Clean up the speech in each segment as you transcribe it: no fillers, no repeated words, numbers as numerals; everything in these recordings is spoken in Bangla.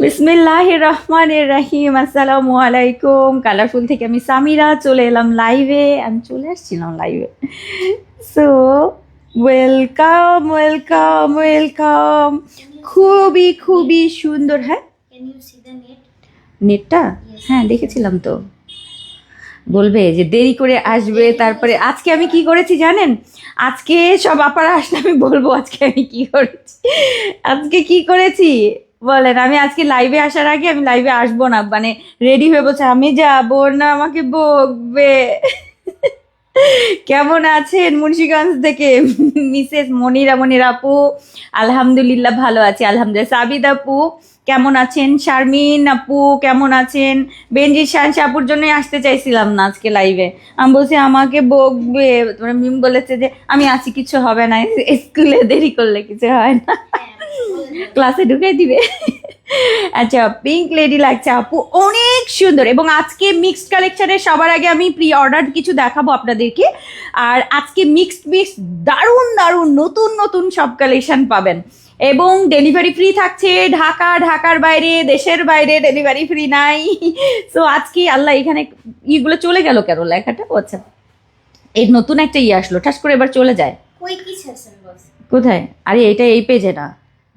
বিসমিল্লাহির রহমানির রহিম। আসসালামু আলাইকুম। কালারফুল থেকে আমি সামিরা চলে এলাম লাইভে। আমি চলে আসছিলাম লাইভে। So welcome welcome welcome. খুবই খুবই সুন্দর। হ্যাঁ, নেটটা হ্যাঁ দেখেছিলাম তো। বলবে যে দেরি করে আসবে। তারপরে আজকে আমি কি করেছি জানেন? আজকে সব আপারা আসলে আমি বলবো আজকে আমি কি করেছি। আজকে কি করেছি বলেন? আমি আজকে লাইভে আসার আগে আমি লাইভে আসবো না, মানে রেডি হয়ে বলছে আমি যাবো না, আমাকে বকবে। কেমন আছেন মুন্সিগঞ্জ থেকে মিসেস মনিরা? মনির আপু আলহামদুলিল্লাহ ভালো আছি আলহামদুলিল্লাহ। সাবিদ আপু কেমন আছেন? শারমিন আপু কেমন আছেন? বেনজির শান আপুর জন্যই আসতে চাইছিলাম না আজকে লাইভে। আমি বলছি আমাকে বকবে। তোমরা মিম বলেছে যে আমি আছি কিছু হবে না, স্কুলে দেরি করলে কিছু হয় না, ক্লাসে ঢুকে দিবে। আচ্ছা, পিঙ্ক লেডি লাগছে আপু, অনেক সুন্দর। এবং আজকে মিক্সড কালেকশনের সবার আগে আমি প্রি অর্ডার কিছু দেখাবো আপনাদেরকে। আর আজকে মিক্সড দারুণ দারুণ নতুন নতুন সব কালেকশন পাবেন। এবং ডেলিভারি ফ্রি থাকছে ঢাকার বাইরে, দেশের বাইরে ডেলিভারি ফ্রি নাই। সো আজকে আল্লাহ এখানে ইগুলো চলে গেল কেন লেখাটা? আচ্ছা, এর নতুন একটা আসলো ঠাস করে এবার চলে যায় কোথায়? আরে এটা এই পেজে না,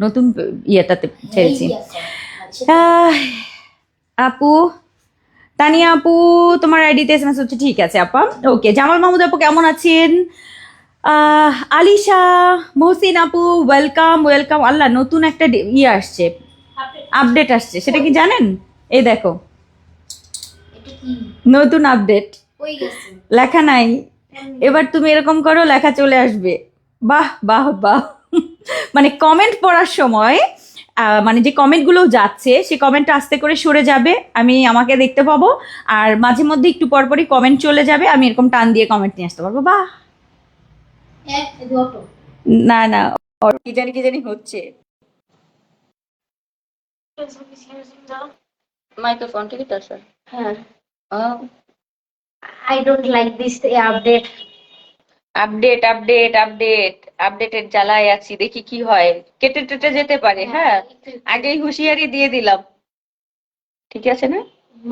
নতুন ইয়েটাতে ছেড়েছি। আপু তানিয়া আপু তোমার আইডিতে এসএমএস হচ্ছে, ঠিক আছে আপা, ওকে। জামাল মাহমুদ আপু কেমন আছেন? আলিশা মহসিন আপু ওয়েলকাম ওয়েলকাম। আল্লাহ নতুন একটা আসছে, আপডেট আসছে, সেটা কি জানেন? এই দেখো নতুন আপডেট, লেখা নাই। এবার তুমি এরকম করো, লেখা চলে আসবে। বাহ বাহ বাহ। মানে কমেন্ট পড়ার সময় মানে যে কমেন্টগুলো যাচ্ছে সে কমেন্টটা আস্তে করে সরে যাবে, আমি আমাকে দেখতে পাবো। আর মাঝে মধ্যে একটু পরপরই কমেন্ট চলে যাবে, আমি এরকম টান দিয়ে কমেন্ট নিয়ে আসতে পারবো। বাহ, না না কি জানি হচ্ছে। মাইক্রোফোন থেকে হ্যাঁ, I don't like this update. আপডেটের জ্বালায় আছি, দেখি কি হয়। কেটে টেটে যেতে পারে। হ্যাঁ, আগেই হুঁশিয়ারি দিয়ে দিলাম, ঠিক আছে না?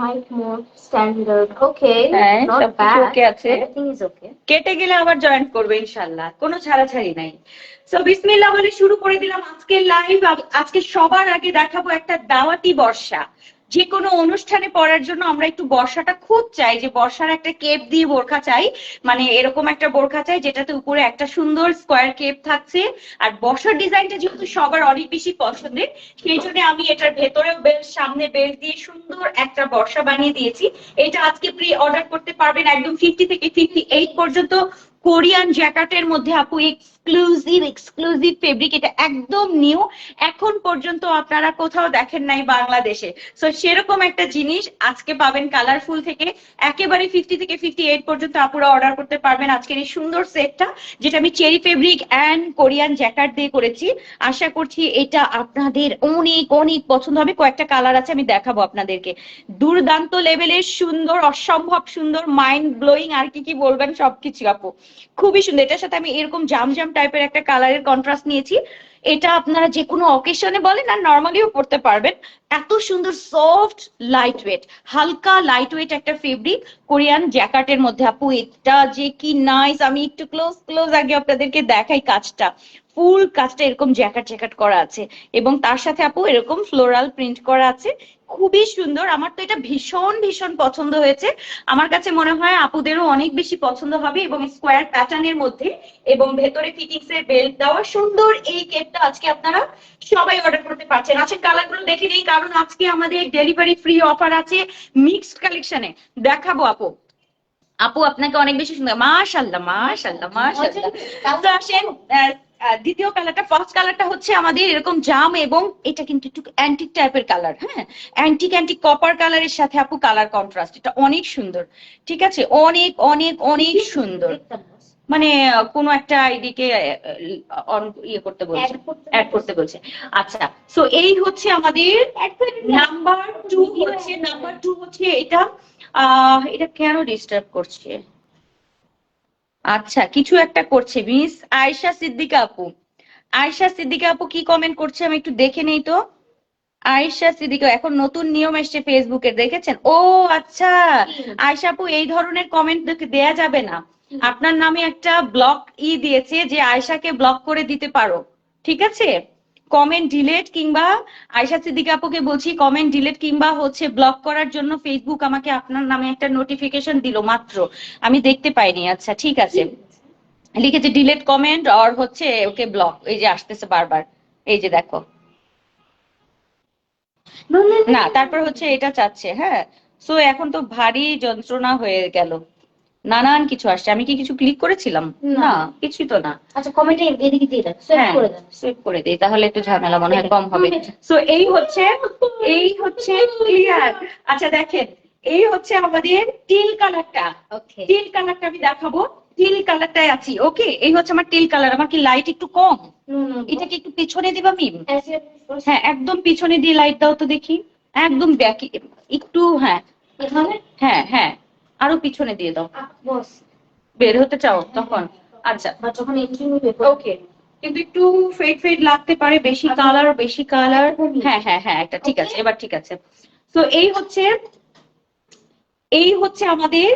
Mic mode standard. Okay, হ্যাঁ, not সবকিছু bad. ওকে আছে। Everything is okay. কেটে গেলে আবার জয়েন করবে ইনশাল্লাহ, কোনো ছাড়াছাড়ি নাই। সো বিসমিল্লাহ বলে শুরু করে দিলাম আজকের লাইভ। আজকে সবার আগে দেখাবো একটা দাওয়াতি বর্ষা। যে কোনো অনুষ্ঠানে পরার জন্য আমরা একটু বর্ষাটা খুব চাই, যে বর্ষার একটা কেপ দিয়ে বোরখা চাই, মানে এরকম একটা বোরখা চাই যেটাতে উপরে একটা সুন্দর স্কোয়ার কেপ থাকছে। আর বর্ষার ডিজাইনটা যেহেতু সবার অনেক বেশি পছন্দের, সেই জন্য আমি এটার ভেতরেও বেল্ট, সামনে বেল্ট দিয়ে সুন্দর একটা বর্ষা বানিয়ে দিয়েছি। এটা আজকে প্রি অর্ডার করতে পারবেন একদম 50 থেকে 58 পর্যন্ত। কোরিয়ান জ্যাকেটের মধ্যে আপু এক্সক্লুসিভ ফেব্রিক, এটা একদম নিউ, এখন পর্যন্ত আপনারা কোথাও দেখেন নাই বাংলাদেশে। সো সেরকম একটা জিনিস আজকে পাবেন কালারফুল থেকে। একেবারে 50 থেকে 58 পর্যন্ত আপুরা অর্ডার করতে পারবেন আজকের এই সুন্দর সেটটা, যেটা আমি cherry fabric and Korean jacket দিয়ে করেছি। আশা করছি এটা আপনাদের অনেক অনেক পছন্দ হবে। কয়েকটা কালার আছে, আমি দেখাবো আপনাদেরকে। দুর্দান্ত লেভেলের সুন্দর, অসম্ভব সুন্দর, মাইন্ড ব্লোয়িং, আর কি কি বলবেন সবকিছু আপু, খুবই সুন্দর। এটার সাথে আমি এরকম জাম টাইপের একটা কালারের কন্ট্রাস্ট নিয়েছি। এটা আপনারা যে কোনো অকেশনে বলেন আর নর্মালিও পড়তে পারবেন। এত সুন্দর সফট লাইট ওয়েট, হালকা লাইট ওয়েট একটা ফেব্রিক কোরিয়ান জ্যাকেটের মধ্যে আপু, এটা যে কি নাইস। আমি একটু ক্লোজ আগে আপনাদেরকে দেখাই কাজটা। ফুল কাজটা এরকম জ্যাকেট করা আছে, এবং তার সাথে আপু এরকম ফ্লোরাল প্রিন্ট করা আছে, খুবই সুন্দর। আমার তো এটা ভীষণ ভীষণ পছন্দ হয়েছে। আমার কাছে মনে হয় আপুদেরও অনেক বেশি পছন্দ হবে। এবং স্কোয়ার প্যাটার্নের মধ্যে এবং ভেতরে ফিটিংস এর বেল্ট দেওয়া সুন্দর এই কেপটা আজকে আপনারা সবাই অর্ডার করতে পারছেন। আচ্ছা, কালারগুলো দেখে নেই, কারণ আজকে আমাদের ডেলিভারি ফ্রি অফার আছে মিক্সড কালেকশনে। দেখাবো আপু, আপু আপনাকে অনেক বেশি সুন্দর, মাশাআল্লাহ মাশাআল্লাহ মাশাআল্লাহ। তো আসেন, দ্বিতীয় কালারটা, ফার্স্ট কালারটা হচ্ছে আমাদের এরকম জাম, এবং এটা কিন্তু একটু অ্যান্টিক টাইপের কালার। হ্যাঁ, অ্যান্টিক কপার কালারের সাথে আপু কালার কন্ট্রাস্ট, এটা অনেক সুন্দর। ঠিক আছে, অনেক অনেক অনেক সুন্দর। মানে কোনো একটা আইডিকে ইয়ে করতে বলছে, অ্যাড করতে বলছে। আচ্ছা, সো এই হচ্ছে আমাদের নাম্বার 2 হচ্ছে এটা। এটা কেন ডিস্টার্ব করছে? আচ্ছা, কিছু একটা করছে। মিস আয়েশা সিদ্দিকা আপু, আয়েশা সিদ্দিকা আপু কি কমেন্ট করছে আমি একটু দেখে নেই তো। আয়েশা সিদ্দিকা, এখন নতুন নিয়ম এসছে ফেসবুকে, দেখেছেন? ও আচ্ছা, আয়েশা আপু এই ধরনের কমেন্ট দেয়া যাবে না। আপনার নামে একটা ব্লক দিয়েছে যে আয়েশাকে ব্লক করে দিতে পারো, ঠিক আছে? কমেন্ট ডিলেট কিংবা আয়েশা সিদ্দিকা আপুকে বলছি কমেন্ট ডিলেট কিংবা হচ্ছে ব্লক করার জন্য ফেসবুক আমাকে আপনার নামে একটা নোটিফিকেশন দিল মাত্র, আমি দেখতে পাইনি। আচ্ছা ঠিক আছে, লিখেছে ডিলেট কমেন্ট আর হচ্ছে ওকে ব্লক, এই যে আসতেছে বারবার, এই যে দেখো। না তারপর হচ্ছে এটা চাচ্ছে, হ্যাঁ। সো এখন তো ভারী যন্ত্রণা হয়ে গেল, নানান কিছু আসছে। আমি কি কিছু ক্লিক করেছিলাম? না, কিছুই তো না। আচ্ছা কমেন্টে এদিকে দিয়ে দেন, সেভ হ্যাঁ, করে দেন। সেভ করে দিই, তাহলে একটু ঝামেলা মনে হয় কম হবে। সো এই হচ্ছে ক্লিয়ার। আচ্ছা দেখেন, এই হচ্ছে আমাদের টিল কালারটা। ওকে টিল কালারটা আমি দেখাবো, টিল কালারটায় আছি। ওকে, এই হচ্ছে আমার টিল কালার। আমার কি লাইট একটু কম? এটাকে একটু পিছনে দিবা মিম? হ্যাঁ, একদম পিছনে দিয়ে লাইট দাও তো দেখি, একদম ব্যাক একটু, হ্যাঁ হ্যাঁ হ্যাঁ, আরো পিছনে দিয়ে দাও। বস বের হতে চাও তখন? আচ্ছা বা যখন এন্ট্রি নিবে ওকে, কিন্তু একটু ফেড ফেড লাগতে পারে, বেশি কালার হ্যাঁ হ্যাঁ হ্যাঁ, একটা ঠিক আছে, এবার ঠিক আছে। তো এই হচ্ছে আমাদের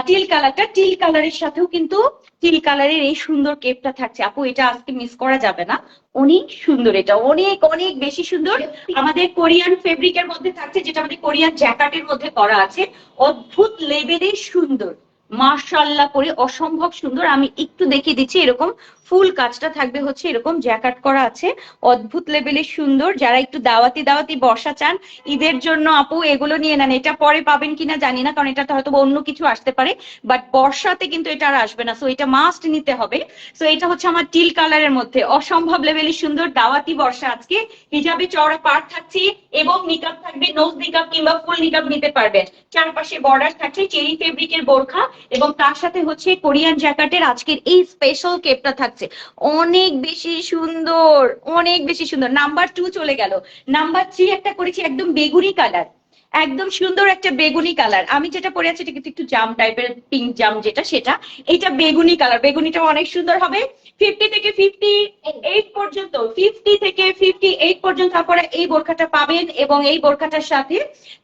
টিল কালারটা। টিল কালারের সাথেও কিন্তু টিল কালারের এই সুন্দর কেপটা থাকছে। আপু এটা আজকে মিস করা যাবে না, অনেক সুন্দর, এটা অনেক অনেক বেশি সুন্দর। আমাদের কোরিয়ান ফেব্রিকের মধ্যে থাকছে, যেটা আমাদের কোরিয়ান জ্যাকেটের মধ্যে করা আছে, অদ্ভুত লেভেলের সুন্দর, মাশাআল্লাহ করে অসম্ভব সুন্দর। আমি একটু দেখিয়ে দিচ্ছি, এরকম ফুল কাজটা থাকবে হচ্ছে, এরকম জ্যাকেট করা আছে, অদ্ভুত লেভেলের সুন্দর। যারা একটু দাওয়াতি দাওয়াতি বর্ষা চান ঈদের জন্য আপু এগুলো নিয়ে নেন। এটা পরে পাবেন কিনা জানি না, কারণ এটাতে হয়তো অন্য কিছু আসতে পারে, বাট বর্ষাতে কিন্তু এটা আর আসবে না। সো এটা মাস্ট নিতে হবে। সো এটা হচ্ছে আমার টিল কালারের মধ্যে অসম্ভব লেভেলের সুন্দর দাওয়াতি বর্ষা। আজকে হিজাবে চওড়া পাড় থাকছে এবং নিকাব থাকবে, নোজ নিকাব কিংবা ফুল নিকাব নিতে পারবেন। চারপাশে বর্ডার থাকছে চেরি ফেব্রিকের বোরখা, এবং তার সাথে হচ্ছে কোরিয়ান জ্যাকেটের আজকের এই স্পেশাল কেপটা থাকছে। অনেক বেশি সুন্দর, অনেক বেশি সুন্দর। নাম্বার 2 চলে গেল, নাম্বার 3 একটা করেছি একদম বেগুনি কালার, একদম সুন্দর একটা বেগুনি কালার। আমি যেটা পরে আছি এটা কিন্তু একটু জাম টাইপের, পিঙ্ক জাম যেটা, সেটা এটা বেগুনি কালার। বেগুনিটা অনেক সুন্দর হবে। 50 থেকে 58 পর্যন্ত, 50 থেকে 58 পর্যন্ত আপনারা এই বোরখাটা পাবেন, এবং এই বোরখাটার সাথে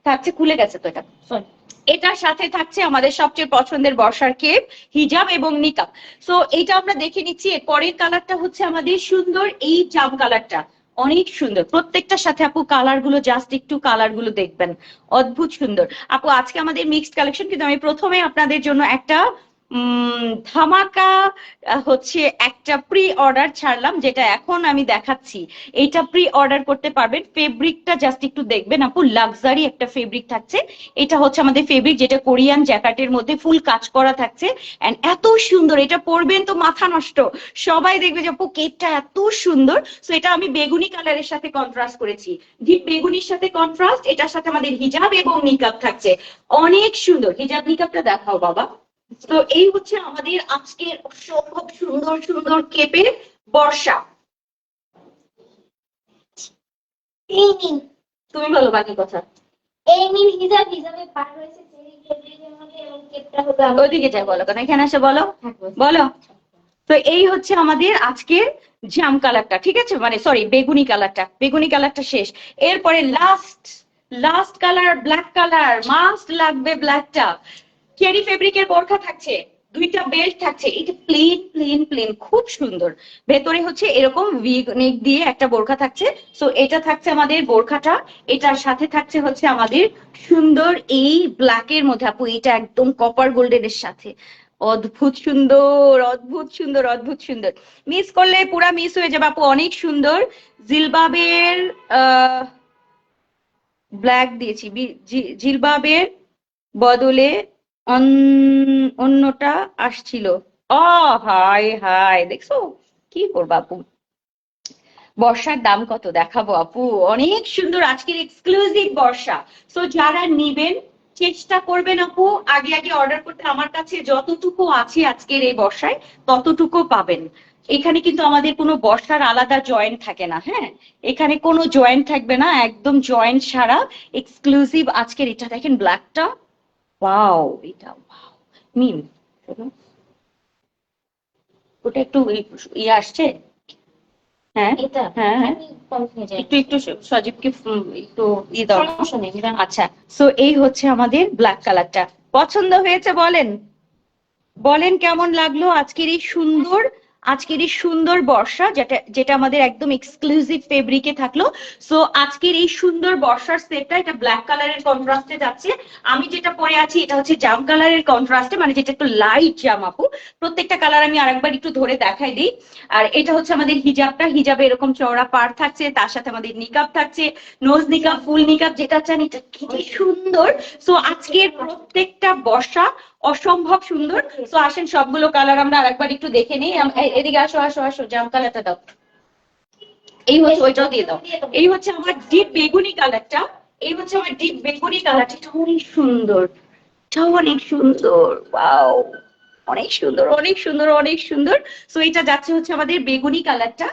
থাকছে, খুলে গেছে তো এটা, সরি, এটার সাথে থাকছে আমাদের সবচেয়ে পছন্দের বর্ষার কেপ, হিজাব এবং নিকাব। সো এটা আমরা দেখে নিচ্ছি। এর পরের কালারটা হচ্ছে আমাদের সুন্দর এই জাম কালারটা, অনেক সুন্দর। প্রত্যেকটার সাথে আপু কালার গুলো, জাস্ট একটু কালার গুলো দেখবেন, অদ্ভুত সুন্দর। আপু আজকে আমাদের মিক্সড কালেকশন, কিন্তু আমি প্রথমে আপনাদের জন্য একটা ধামাকা হচ্ছে একটা প্রি অর্ডার ছাড়লাম, যেটা এখন আমি দেখাচ্ছি। এটা প্রি অর্ডার করতে পারবেন। ফেব্রিকটা জাস্ট একটু দেখবেন আপু, লাক্সারি একটা ফেব্রিক থাকছে। এটা হচ্ছে আমাদের ফেব্রিক, যেটা কোরিয়ান জ্যাকেটের মধ্যে ফুল কাজ করা থাকছে, এন্ড এত সুন্দর, এটা পরবেন তো মাথা নষ্ট। সবাই দেখবে যে আপু কেপটা এত সুন্দর। সো এটা আমি বেগুনি কালারের সাথে কন্ট্রাস্ট করেছি, ডিপ বেগুনির সাথে কন্ট্রাস্ট। এটার সাথে আমাদের হিজাব এবং নিকাব থাকছে, অনেক সুন্দর। হিজাব নিকাবটা দেখাও বাবা। তো এই হচ্ছে আমাদের আজকের অসম্ভব সুন্দর সুন্দর কেপের বর্ষা। এই নিন, তুমি বলো বাকি কথা। এই নিন হিজাব, হিজাবে পার হয়েছে চেরি ফেব্রিকের মধ্যে, এবং কেপটা হবে ওইদিকে যাই, বলো কেন, এখানে এসে বলো, বলো। তো এই হচ্ছে আমাদের আজকের জাম কালারটা, ঠিক আছে, মানে সরি বেগুনি কালারটা, বেগুনি কালারটা শেষ। এরপরে last colour black colour, must লাগবে ব্ল্যাকটা। চেরি ফেব্রিকের বোরখা থাকছে, দুইটা বেল্ট থাকছে, এটা প্লেন প্লেন প্লেন, খুব সুন্দর। ভেতরে হচ্ছে এরকম ভি নেক দিয়ে একটা বোরখা থাকছে। সো এটা থাকছে আমাদের বোরখাটা, এটার সাথে থাকছে হচ্ছে আমাদের সুন্দর এই ব্ল্যাকের মধ্যে আপু, এটা একদম কপার গোল্ডেনের সাথে, অদ্ভুত সুন্দর, অদ্ভুত সুন্দর, অদ্ভুত সুন্দর। মিস করলে পুরা মিস হয়ে যাবে আপু, অনেক সুন্দর। জিলবাবের ব্ল্যাক দিয়েছি, জিলবাবের বদলে অন্যটা আসছিল। হাই হাই, দেখছো কি করবো আপু। বর্ষার দাম কত দেখাবো আপু, অনেক সুন্দর আজকের এক্সক্লুসিভ বর্ষা। সো যারা নিবেন চেষ্টা করবেন আপু আগে আগে অর্ডার করতে। আমার কাছে যতটুকু আছে আজকের এই বর্ষায় ততটুকু পাবেন। এখানে কিন্তু আমাদের কোনো বর্ষার আলাদা জয়েন্ট থাকে না, হ্যাঁ, এখানে কোনো জয়েন্ট থাকবে না, একদম জয়েন্ট ছাড়া এক্সক্লুসিভ আজকের। এটা দেখেন ব্ল্যাকটা, ওয়াও, এটা ওয়াও মিম, ওটা একটু ইয়ে আসছে, হ্যাঁ এটা হ্যাঁ হ্যাঁ আমি কনফিউজ একটু একটু সজীবকে একটু ই দাও। সমস্যা নেই আচ্ছা, সো এই হচ্ছে আমাদের ব্ল্যাক কালারটা। পছন্দ হয়েছে বলেন, বলেন কেমন লাগলো আজকের এই সুন্দর বর্ষা, যেটা যেটা আমাদের একদম এক্সক্লুসিভ ফেব্রিকে থাকলো। সো আজকের এই সুন্দর বর্ষার সেটটা, এটা ব্ল্যাক কালারের কন্ট্রাস্টে যাচ্ছে। আমি যেটা পরে আছি এটা হচ্ছে জাম কালারের কন্ট্রাস্টে, মানে যেটা একটু লাইট জাম আপু। প্রত্যেকটা কালার আমি আরেকবার একটু ধরে দেখাই দিই। আর এটা হচ্ছে আমাদের হিজাবটা, হিজাবে এরকম চওড়া পাড় থাকছে, তার সাথে আমাদের নিকাব থাকছে, নোজ নিকাব, ফুল নিকাব, যেটা চান। এটা কি সুন্দর। সো আজকের প্রত্যেকটা বর্ষা অসম্ভব সুন্দর। তো আসেন সবগুলো কালার আমরা আরেকবার একটু দেখে নিই। এদিকে আসো আসো আসো, জাম কালারটা দাও, এই হচ্ছে, ওইটাও দিয়ে দাও। এই হচ্ছে আমার ডিপ বেগুনি কালারটা, এই হচ্ছে আমার ডিপ বেগুনি কালারটা। এটা অনেক সুন্দর, এটাও অনেক সুন্দর। ওয়াও, অনেক সুন্দর অনেক সুন্দর অনেক সুন্দর। সো এটা যাচ্ছে হচ্ছে আমাদের বেগুনি কালারটা,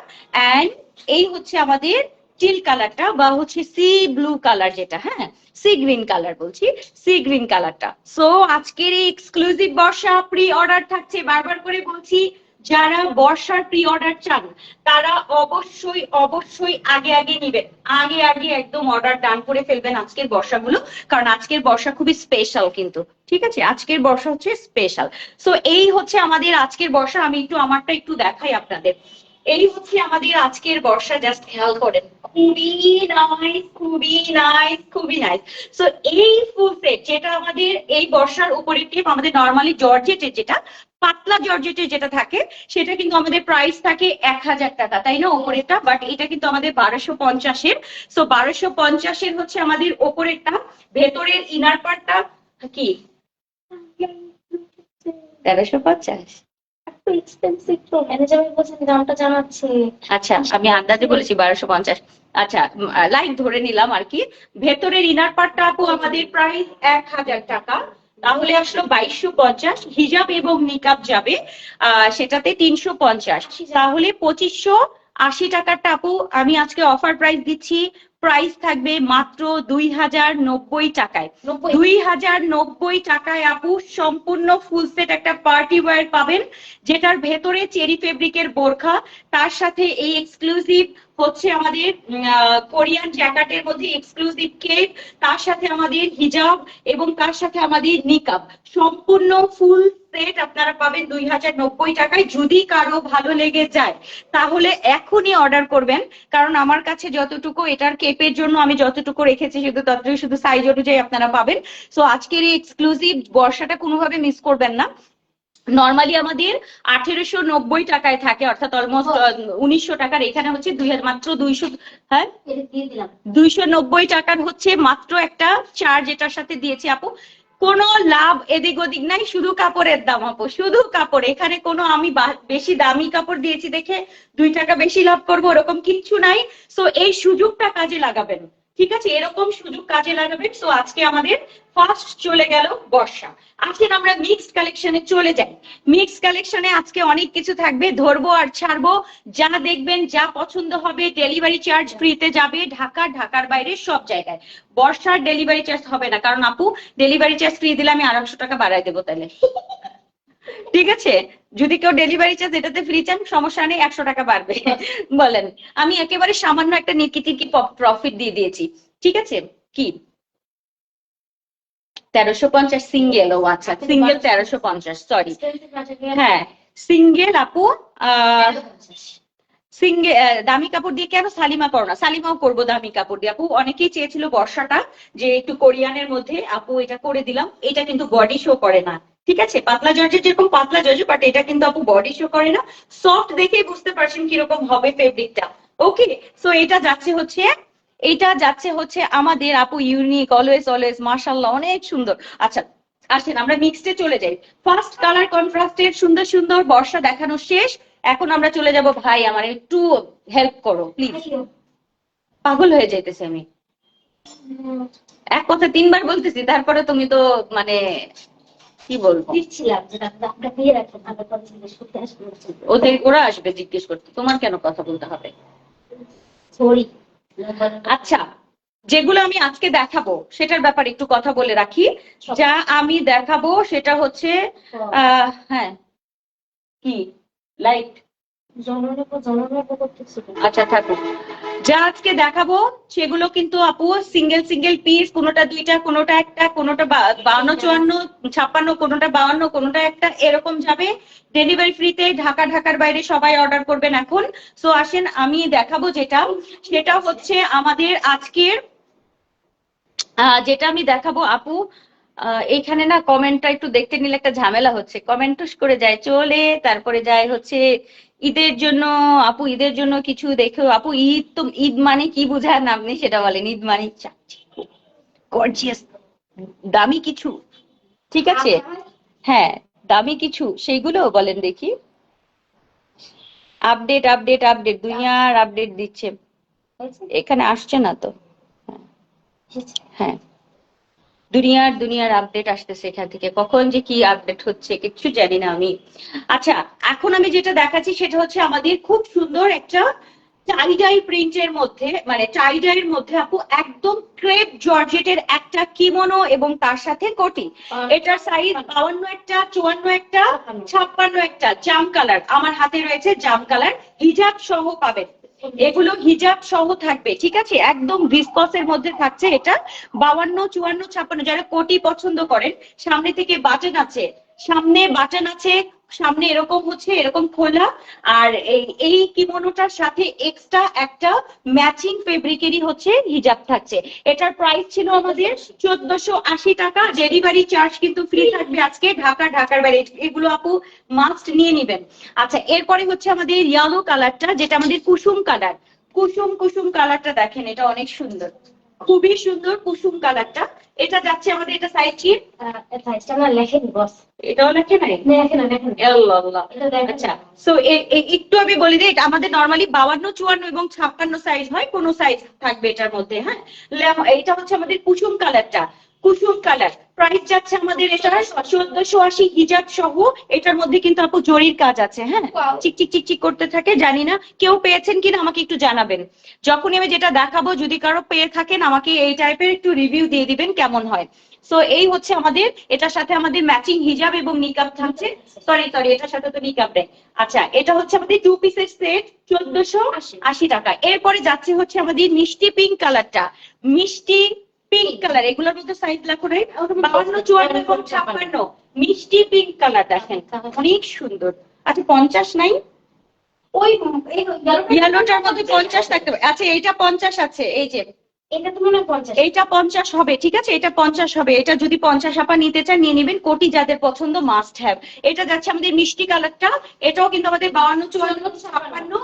এন্ড এই হচ্ছে আমাদের টিল কালারটা, বা হচ্ছে সি ব্লু কালার, যেটা হ্যাঁ সি গ্রিন কালার বলছি, সি গ্রিন কালারটা। সো আজকের এই এক্সক্লুসিভ বর্ষা প্রি অর্ডার থাকছে, বারবার করে বলছি, যারা বর্ষার প্রি অর্ডার চান তারা অবশ্যই অবশ্যই আগে আগে নিবেন, আগে আগে একদম অর্ডার ডান করে ফেলবেন আজকের বর্ষাগুলো, কারণ আজকের বর্ষা খুবই স্পেশাল কিন্তু। ঠিক আছে, আজকের বর্ষা হচ্ছে স্পেশাল। সো এই হচ্ছে আমাদের আজকের বর্ষা। আমি একটু আমারটা একটু দেখাই আপনাদের। এই হচ্ছে আমাদের আজকের বর্ষা, জাস্ট খেয়াল করেন, খুবই নাইস খুবই নাইস খুবই নাইস। সো এই ফুল সেট, যেটা আমাদের এই বর্ষার উপরে টিপ, আমাদের নর্মালি জর্জেটের যেটা পাতলা জর্জেটের যেটা থাকে, সেটা কিন্তু আমাদের প্রাইস থাকে 1000 টাকা, তাই না ওপরেরটা, বাট এটা কিন্তু আমাদের 1250-এর। সো 1250-এর হচ্ছে আমাদের ওপরেরটা, ভেতরের ইনার পার্টটা কি 1350। একটু এক্সপেন্সিভ তো, ম্যানেজার বলছেন দামটা জানাচ্ছে। আচ্ছা, আমি আন্দাজে বলেছি 1250। আচ্ছা, লাইক ধরে নিলাম আর কি। ভেতরের ইনার পার্টটা আপু আমাদের প্রাইস 1000 টাকা, তাহলে আসলো 2250। হিজাব এবং নিকাব যাবে সেটাতে 350, তাহলে 2580 টাকারটা আপু আমি আজকে অফার প্রাইস দিচ্ছি। প্রাইস থাকবে মাত্র 2090 টাকায়। 2090 টাকায় আপু সম্পূর্ণ ফুল সেট একটা পার্টি ওয়্যার পাবেন, যেটার ভেতরে চেরি ফেব্রিকের বোরখা, তার সাথে এই এক্সক্লুসিভ হচ্ছে আমাদের কোরিয়ান জ্যাকেটের মধ্যে এক্সক্লুসিভ কেপ, তার সাথে আমাদের হিজাব, এবং তার সাথে আমাদের নিকাব, সম্পূর্ণ ফুল সেট আপনারা পাবেন 2090 টাকায়। যদি কারো ভালো লেগে যায় তাহলে এখনই অর্ডার করবেন, কারণ আমার কাছে যতটুকু এটার কেপের জন্য আমি যতটুকু রেখেছি শুধু ততটুকু, শুধু সাইজ অনুযায়ী আপনারা পাবেন। সো আজকের এই এক্সক্লুসিভ বর্ষাটা কোনোভাবে মিস করবেন না। নর্মালি আমাদের 1890 টাকায় থাকে, অর্থাৎ অলমোস্ট 1900 টাকার, এখানে হচ্ছে মাত্র 200, হ্যাঁ 290 টাকার হচ্ছে মাত্র একটা চার্জ এটার সাথে দিয়েছি আপু। কোনো লাভ এদিক ওদিক নাই, শুধু কাপড়ের দাম আপু, শুধু কাপড়। এখানে কোনো আমি বেশি দামি কাপড় দিয়েছি দেখে 2 টাকা বেশি লাভ করবো ওরকম কিচ্ছু নাই। সো এই সুযোগটা কাজে লাগাবেন, ঠিক আছে, এরকম সুযোগ কাজে লাগাবেন। সো আজকে আমাদের ফার্স্ট চলে গেল বর্ষা। আসেন আমরা মিক্সড কালেকশনে চলে যাই। মিক্সড কালেকশনে আজকে অনেক কিছু থাকবে, ধরবো আর ছাড়বো। যা দেখবেন, যা পছন্দ হবে, ডেলিভারি চার্জ ফ্রিতে যাবে ঢাকা, ঢাকার বাইরে সব জায়গায়। বর্ষার ডেলিভারি চার্জ হবে না, কারণ আপু ডেলিভারি চার্জ ফ্রি দিলে আমি 200 টাকা বাড়াই দেবো তাহলে। ঠিক আছে, যদি কেউ ডেলিভারি চার্জ এটাতে ফ্রি চান সমস্যা নেই, 100 টাকা বাড়বে। বলেন, আমি একেবারে সামান্য একটা নিকিটিকি প্রফিট দিয়ে দিয়েছি। ঠিক আছে, কি 1350 সিঙ্গেল? ও আচ্ছা, সিঙ্গেল 1350, সরি। হ্যাঁ সিঙ্গেল আপু, সিঙ্গেল দামি কাপড় দিয়ে কেন সালিমা করো না? সালিমাও করবো দামি কাপড় দিয়ে আপু। অনেকেই চেয়েছিল বর্ষাটা যে একটু কোরিয়ানের মধ্যে, আপু এটা করে দিলাম। এটা কিন্তু বডি শো করে না, ঠিক আছে, পাতলা জর্জের যেরকম পাতলা জর্জ, বাট এটা কিন্তু আপু বডি শো করে না। সফট দেখেই বুঝতে পারছেন কিরকম হবে ফেব্রিকটা। ওকে, সো এটা যাচ্ছে হচ্ছে আমাদের আপু ইউনিক, অলওয়েজ অলওয়েজ মাশাআল্লাহ অনেক সুন্দর। আচ্ছা আসেন আমরা মিক্সডে চলে যাই। ফার্স্ট কালার কন্ট্রাস্টের সুন্দর সুন্দর বর্ষা দেখানো শেষ, এখন আমরা চলে যাব। ভাই আমার একটু হেল্প করো প্লিজ, পাগল হয়ে যাইতেছি আমি। এক কথা 3 বার বলতেছি, তারপরে তুমি তো মানে কি বলবো, ওরা আসবে জিজ্ঞেস করতে, তোমার কেন কথা বলতে হবে? আচ্ছা, যেগুলো আমি আজকে দেখাবো সেটার ব্যাপারে একটু কথা বলে রাখি। যা আমি দেখাবো সেটা হচ্ছে হ্যাঁ কি লাইট জননেব করতেছি। আচ্ছা থাকুক। যা আজকে দেখাবো সেগুলো কিন্তু আপু সিঙ্গেল সিঙ্গেল পিস, কোনোটা দুইটা, কোনোটা একটা, কোনোটা 52, 54, 56, কোনোটা 52, কোনোটা একটা, এরকম যাবে। ডেলিভারি ফ্রিতে, ঢাকার বাইরে সবাই অর্ডার করবেন এখন। সো আসেন আমি দেখাবো সেটা হচ্ছে আমাদের আজকের যেটা আমি দেখাবো আপু। এইখানে না কমেন্টটা একটু দেখতে নিলে একটা ঝামেলা হচ্ছে, কমেন্ট টুস করে যায় চলে, তারপরে যায় হচ্ছে ঈদের জন্য। আপু ঈদের জন্য কিছু দেখো আপু, ঈদ তো ঈদ মানে কি বুঝান আপনি সেটা বলেন। ঈদ মানে গর্জিয়াস দামি কিছু, ঠিক আছে, হ্যাঁ দামি কিছু, সেইগুলো বলেন দেখি। আপডেট আপডেট আপডেট, দুনিয়ার আপডেট দিচ্ছে, এখানে আসছে না তো। হ্যাঁ দুনিয়ার আপডেট আসতেছে এখান থেকে, কখন যে কি আপডেট হচ্ছে কিচ্ছু জানি না আমি। আচ্ছা এখন আমি যেটা দেখাচ্ছি সেটা হচ্ছে আমাদের খুব সুন্দর একটা টাইডাই প্রিন্টের মধ্যে, মানে টাইডাইয়ের মধ্যে আপু একদম ক্রেপ জর্জেটের একটা কিমোনো এবং তার সাথে কোটি। এটার সাইজ 52 একটা, 54 একটা, 56 একটা, জাম কালার, আমার হাতে রয়েছে জাম কালার, হিজাব সহ পাবেন। এগুলো হিজাব সহ থাকবে, ঠিক আছে, একদম ভিসকসের মধ্যে থাকছে এটা। 52, 54, 56, যারা কোটি পছন্দ করেন, সামনে থেকে বাটন আছে, সামনে বাটন আছে, সামনে এরকম হচ্ছে এরকম খোলা। আর এই কিমোনোটার সাথে এক্সট্রা একটা ম্যাচিং ফেব্রিকেরই হচ্ছে হিজাব থাকছে। এটার প্রাইস ছিল আমাদের 1480 টাকা। ডেলিভারি চার্জ কিন্তু ফ্রি থাকবে আজকে, ঢাকার বাইরে। এগুলো আপু মাস্ট নিয়ে নিবেন। আচ্ছা এরপরে হচ্ছে আমাদের ইয়েলো কালারটা, যেটা আমাদের কুসুম কালার। কুসুম কালারটা দেখেন, এটা অনেক সুন্দর, খুবই সুন্দর কুসুম কালারটা। এটা যাচ্ছে আমাদের, এটা সাইজ কি? সাইজটা না লেখেনি বস। এটাও লেখে নাই? লেখেন লেখেন। আল্লাহ। এটা দেখেন। আচ্ছা সো একটু আমি বলে দিই, এটা আমাদের নরমালি 52, 54 এবং 56 সাইজ হয়, কোনো সাইজ থাকবে এটার মধ্যে। হ্যাঁ এটা হচ্ছে আমাদের কুসুম কালারটা, কুসুম কালার। প্রাইস যাচ্ছে আমাদের এটা 1480 হিজাব সহ। এটার মধ্যে কিন্তু আপু জরির কাজ আছে, হ্যাঁ চিক করতে থাকে। জানি না কেউ পেয়েছেন কিনা, আমাকে একটু জানাবেন। যখনই আমি যেটা দেখাবো যদি কারো পেয়ে থাকেন আমাকে এই টাইপের একটু রিভিউ দিয়ে দিবেন কেমন হয়। সো এই হচ্ছে আমাদের, এটার সাথে আমাদের ম্যাচিং হিজাব এবং নিকাব থাকছে। সরি এটার সাথে তো নিকাব নেই। আচ্ছা এটা হচ্ছে আমাদের 2 পিসের সেট, 1480 টাকা। এরপরে যাচ্ছে হচ্ছে আমাদের মিষ্টি পিঙ্ক কালারটা, মিষ্টি পিঙ্ক কালার। এগুলোর মধ্যে সাইজ লেখো নাই, 52, 54 এবং 56। মিষ্টি পিঙ্ক কালার দেখেন, অনেক সুন্দর। আচ্ছা 50 নাই? ওই ইয়েলোটার মধ্যে 50 থাকতে পারে। আচ্ছা এইটা 50 আছে, এই যে এটা তো মনে হয় 50। এইটা 50 হবে, ঠিক আছে, এটা 50 হবে। এটা যদি 50 আপা নিতে চান নিয়ে নেবেন, কোটি যাদের পছন্দ মাস্ট হ্যাভ। এটা যাচ্ছে আমাদের মিষ্টি কালারটা, এটাও কিন্তু আমাদের 52, 54, 56।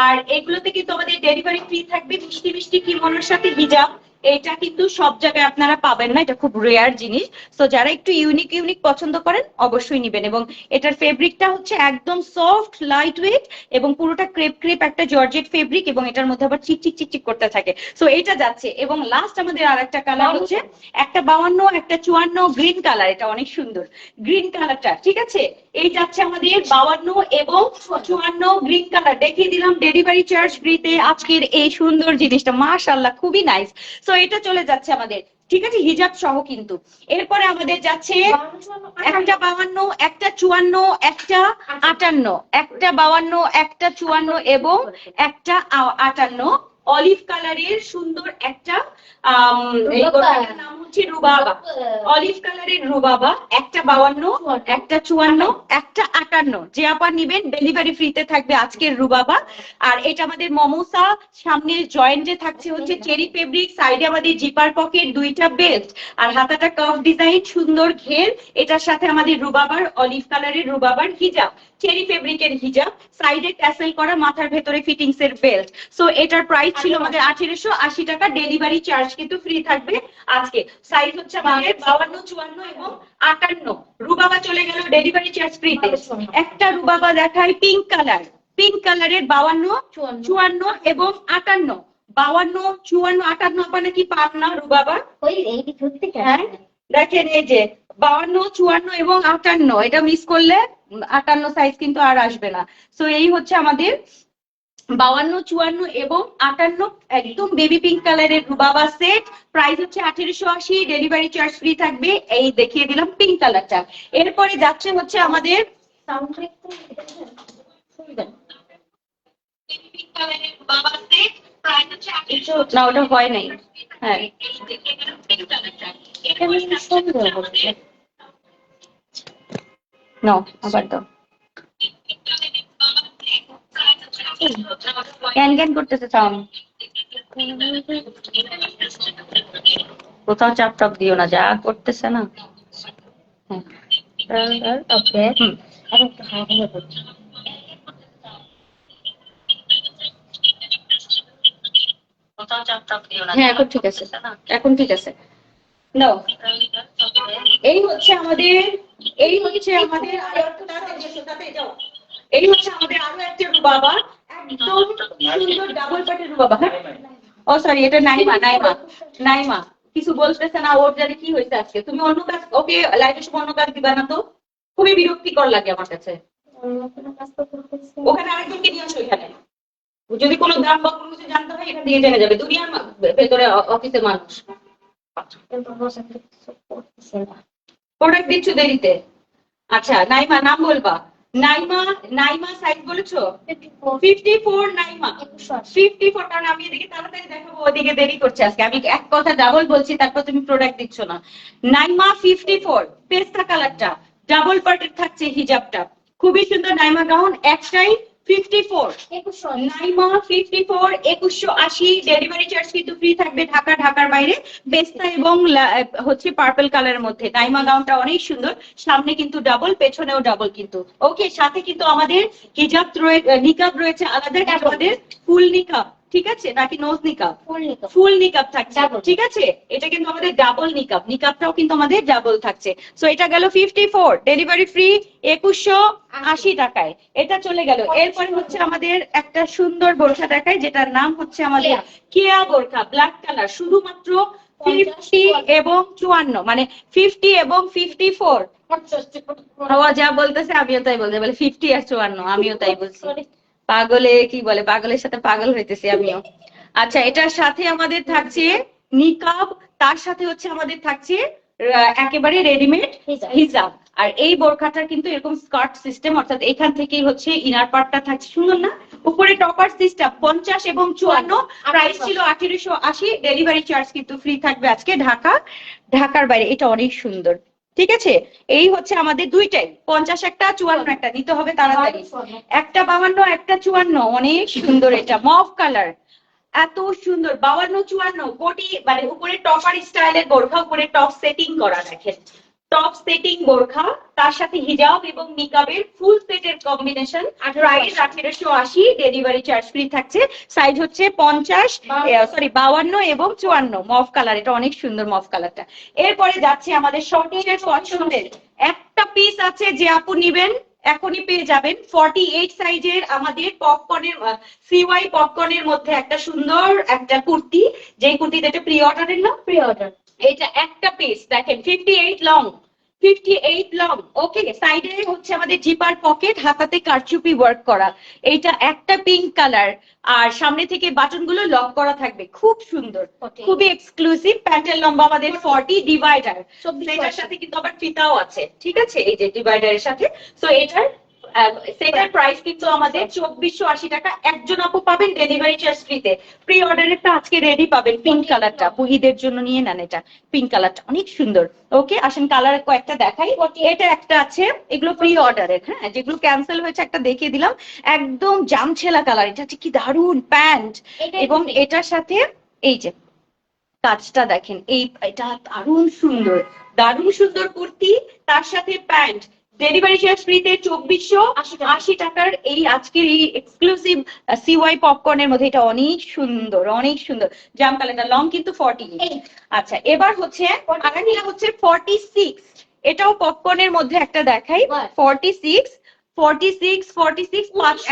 আর এগুলোতে কিন্তু আমাদের ডেলিভারি ফ্রি থাকবে। মিষ্টি কিমোনোর সাথে হিজাব, এটা কিন্তু সব জায়গায় আপনারা পাবেন না, এটা খুব রেয়ার জিনিস। তো যারা একটু ইউনিক পছন্দ করেন অবশ্যই নিবেন। এবং এটার ফেব্রিকটা হচ্ছে একদম সফট লাইট ওয়েট এবং পুরোটা ক্রেপ একটা জর্জেট ফেব্রিক, এবং এটার মধ্যে আবার চিক করতে থাকে। সো এটা যাচ্ছে। এবং লাস্ট আমাদের আর একটা কালার হচ্ছে একটা 52, একটা 54 গ্রিন কালার, এটা অনেক সুন্দর গ্রিন কালারটা, ঠিক আছে। এই যাচ্ছে আমাদের 52 এবং 54 গ্রিন কালার। দেখিয়ে দিলাম ডেলিভারি চার্জ ফ্রিতে আজকের এই সুন্দর জিনিসটা, মাশাআল্লাহ খুবই নাইস। সো এটা চলে যাচ্ছে আমাদের, ঠিক আছে, হিজাব সহ কিন্তু। এরপরে আমাদের যাচ্ছে একটা 52, একটা 54, একটা 58, একটা 52, একটা 54 এবং একটা 58 অলিভ কালারের সুন্দর একটা নাম হচ্ছে রুবাবা, অলিভ কালারের রুবাবা। একটা 52, একটা 54, একটা 58, যে আপা নিবেন ডেলিভারি ফ্রিতে থাকবে আজকের রুবাবা। আর এটা আমাদের মমোসা, সামনে জয়েন্টে থাকছে হচ্ছে চেরি ফেব্রিক, সাইডে আমাদের জিপার পকেট, দুইটা বেল্ট, আর হাতাটা কার্ভ ডিজাইন, সুন্দর ঘের। এটার সাথে আমাদের রুবাবার, অলিভ কালারের রুবাবার হিজাব, চেরি ফেব্রিকের হিজাব, সাইডে ট্যাসেল করা, মাথার ভেতরে ফিটিংস এর বেল্ট। সো এটার প্রাইস ছিল আমাদের 1880 টাকা। ডেলিভারি চার্জ কিন্তু ফ্রি থাকবে আজকে। সাইজ হচ্ছে আমাদের 52, 54 এবং 58। রুবাবা চলে গেল ডেলিভারি চার্জ ফ্রিতে। একটা রুবাবা দেখাই পিঙ্ক কালার, পিঙ্ক কালারের 52, 54 এবং 58। 52, 54, 58 আপনারা কি পান না রুবাবা? হ্যাঁ দেখেন এই যে 52, 54 এবং 58, এটা মিস করলে 58 সাইজ কিন্তু আর আসবে না। সো এই হচ্ছে আমাদের 52, 54 এবং 58 একদম বেবি পিঙ্ক কালারের রুবাবা সেট। প্রাইস হচ্ছে 1880, ডেলিভারি চার্জ ফ্রি থাকবে। এই দেখিয়ে দিলাম পিঙ্ক কালারটা। এরপরে যাচ্ছে হচ্ছে আমাদের না ওটা হয় নাই। হ্যাঁ নাও আবার দাও। ক্যান ক্যান করতেছে সাউন্ড। কোথাও চাপ টাপ দিও না, যা করতেছে না। হ্যাঁ ওকে হুম হ্যাঁ এখন ঠিক আছে, এখন ঠিক আছে। নাও এই হচ্ছে আমাদের, এই হচ্ছে আমাদের এই হচ্ছে আমাদের আরো একটা রুবাবা, একদম সুন্দর ডাবল পাটের রুবাবা। হ্যাঁ ও সরি, এটা নাইমা, নাইমা নাইমা কিছু বলতেছে না, ওর জানি কি হয়েছে আজকে। তুমি অন্য কাজ, ওকে লাইভের সময় অন্য কাজ দিবা না তো, খুবই বিরক্তিকর লাগে আমার কাছে। ওখানে আরেকজনকে নিয়ে আসো এখানে, যদি কোনো দাম বা কোনো কিছু জানতে হয় এটা দিয়ে জেনে যাবে, দুনিয়ার ভেতরে অফিসের মানুষ। প্রোডাক্ট দিচ্ছ দেরিতে। আচ্ছা নাইমা নাম বলবা। নাইমা, নাইমা সাইজ বলেছো 54, নাইমা 54, কারণ আমি এদিকে তাড়াতাড়ি দেখাবো, ওদিকে দেরি করছে আজকে। আমি এক কথা ডাবল বলছি, তারপর তুমি প্রোডাক্ট দিচ্ছ না। নাইমা 54 পেস্তা কালারটা, ডাবল পার্টের থাকছে হিজাবটা, খুবই সুন্দর। নাইমা গাউন একটাই 54, নাইমা 54 2180। ডেলিভারি চার্জ কিন্তু ফ্রি থাকবে ঢাকা, ঢাকার বাইরে। পেস্তা এবং হচ্ছে পার্পল কালারের মধ্যে নাইমা গাউনটা অনেক সুন্দর, সামনে কিন্তু ডাবল, পেছনেও ডাবল কিন্তু। ওকে, সাথে কিন্তু আমাদের হিজাব রয়েছে, নিকাব রয়েছে আলাদা, আমাদের ফুল নিকাব, ঠিক আছে নাকি নোজ নিকাব? ফুল নিকাব থাকছে, ঠিক আছে। এটা কিন্তু আমাদের ডাবল নিকাব, নিকাবটাও কিন্তু আমাদের ডাবল থাকছে। সো এটা গেল 54, ডেলিভারি ফ্রি 2180 টাকায়, এটা চলে গেল। এরপরে হচ্ছে আমাদের একটা সুন্দর বোরখা দেখায়, যেটার নাম হচ্ছে আমাদের কেয়া বোরখা, ব্ল্যাক কালার, শুধুমাত্র 50 এবং 54, মানে 50 এবং 54। ও যা বলতেছে আমিও তাই বলতে, বলে 50 আর 54, আমিও তাই বলছি। পাগলে কি বলে, পাগলের সাথে পাগল হইতেছি আমিও। আচ্ছা, এটার সাথে আমাদের থাকছে নিকাব, তার সাথে হচ্ছে আমাদের থাকছে একেবারে রেডিমেড হিজাব। আর এই বোরখাটার কিন্তু এরকম স্কার্ট সিস্টেম, অর্থাৎ এখান থেকেই হচ্ছে ইনার পার্টটা থাকছে, সুন্দর না? উপরে টপার সিস্টেম 50 এবং 54, প্রাইস ছিল 1880। ডেলিভারি চার্জ কিন্তু ফ্রি থাকবে আজকে ঢাকা, ঢাকার বাইরে। এটা অনেক সুন্দর, ঠিক আছে। এই হচ্ছে আমাদের দুইটাই, 50 একটা 54 একটা, নিতে হবে তাড়াতাড়ি। একটা 52 একটা 54, অনেক সুন্দর। এটা মভ কালার, এত সুন্দর। 52 54 কোটি, মানে উপরে টপার স্টাইলের বোরখা, উপরে টপ সেটিং করা, দেখেন টপ সেটিং বোরখা, তার সাথে হিজাব এবং নিকাবের ফুল সেটের combination. Price 1880, delivery charge free থাকছে। সাইজ হচ্ছে 50 সরি 52 এবং 54, মভ কালার, এটা অনেক সুন্দর মভ কালারটা। এরপরে যাচ্ছে আমাদের শর্টের পছন্দের একটা পিস আছে, যে আপু নিবেন এখনই পেয়ে যাবেন। 48 সাইজের আমাদের পপকর্নের, সিওয়াই পপকর্নের মধ্যে একটা সুন্দর একটা কুর্তি, যে কুর্তিটা এটা প্রি অর্ডারের না, প্রি অর্ডার। এটা একটা পিস দেখেন, 58 লং, 58 লং। ওকে, সাইডে হচ্ছে আমাদের জিপার পকেট, হাতাতে কারচুপি ওয়ার্ক করা। এইটা একটা পিঙ্ক কালার, আর সামনে থেকে বাটন গুলো লক করা থাকবে, খুব সুন্দর, খুবই এক্সক্লুসিভ। প্যান্টের লম্বা আমাদের 40, ডিভাইডার, এটার সাথে কিন্তু আবার ফিতাও আছে, ঠিক আছে, এই যে ডিভাইডারের সাথে। তো এটার সেটার প্রাইস কিন্তু আমাদের 2480 টাকা। একজন আপু পাবেন ডেলিভারি চার্জ ফ্রিতে। প্রি অর্ডারেরটা আজকে রেডি পাবেন, পিঙ্ক কালারটা, ঈদের জন্য নিয়ে নেন। এটা পিঙ্ক কালারটা অনেক সুন্দর। ওকে, আসেন কালার কয়েকটা দেখাই। এটা একটা আছে, এগুলো প্রি অর্ডারের, হ্যাঁ, যেগুলো ক্যান্সেল হয়েছে একটা দেখিয়ে দিলাম, একদম জামছেলা কালার। এটা হচ্ছে কি দারুন প্যান্ট, এবং এটার সাথে এই যে কাজটা দেখেন, এটা দারুণ সুন্দর, দারুণ সুন্দর কুর্তি, তার সাথে প্যান্ট। ডেলিভারি চার্জ ফ্রিতে 2480 টাকার এই আজকের এই এক্সক্লুসিভ সিওয়াই পপকর্নের মধ্যে। এটা অনেক সুন্দর, অনেক সুন্দর জাম কালারটা, লং কিন্তু 48। আচ্ছা, এবার হচ্ছে আরেকটা হচ্ছে 46, এটাও পপকর্নের মধ্যে একটা দেখাই। 46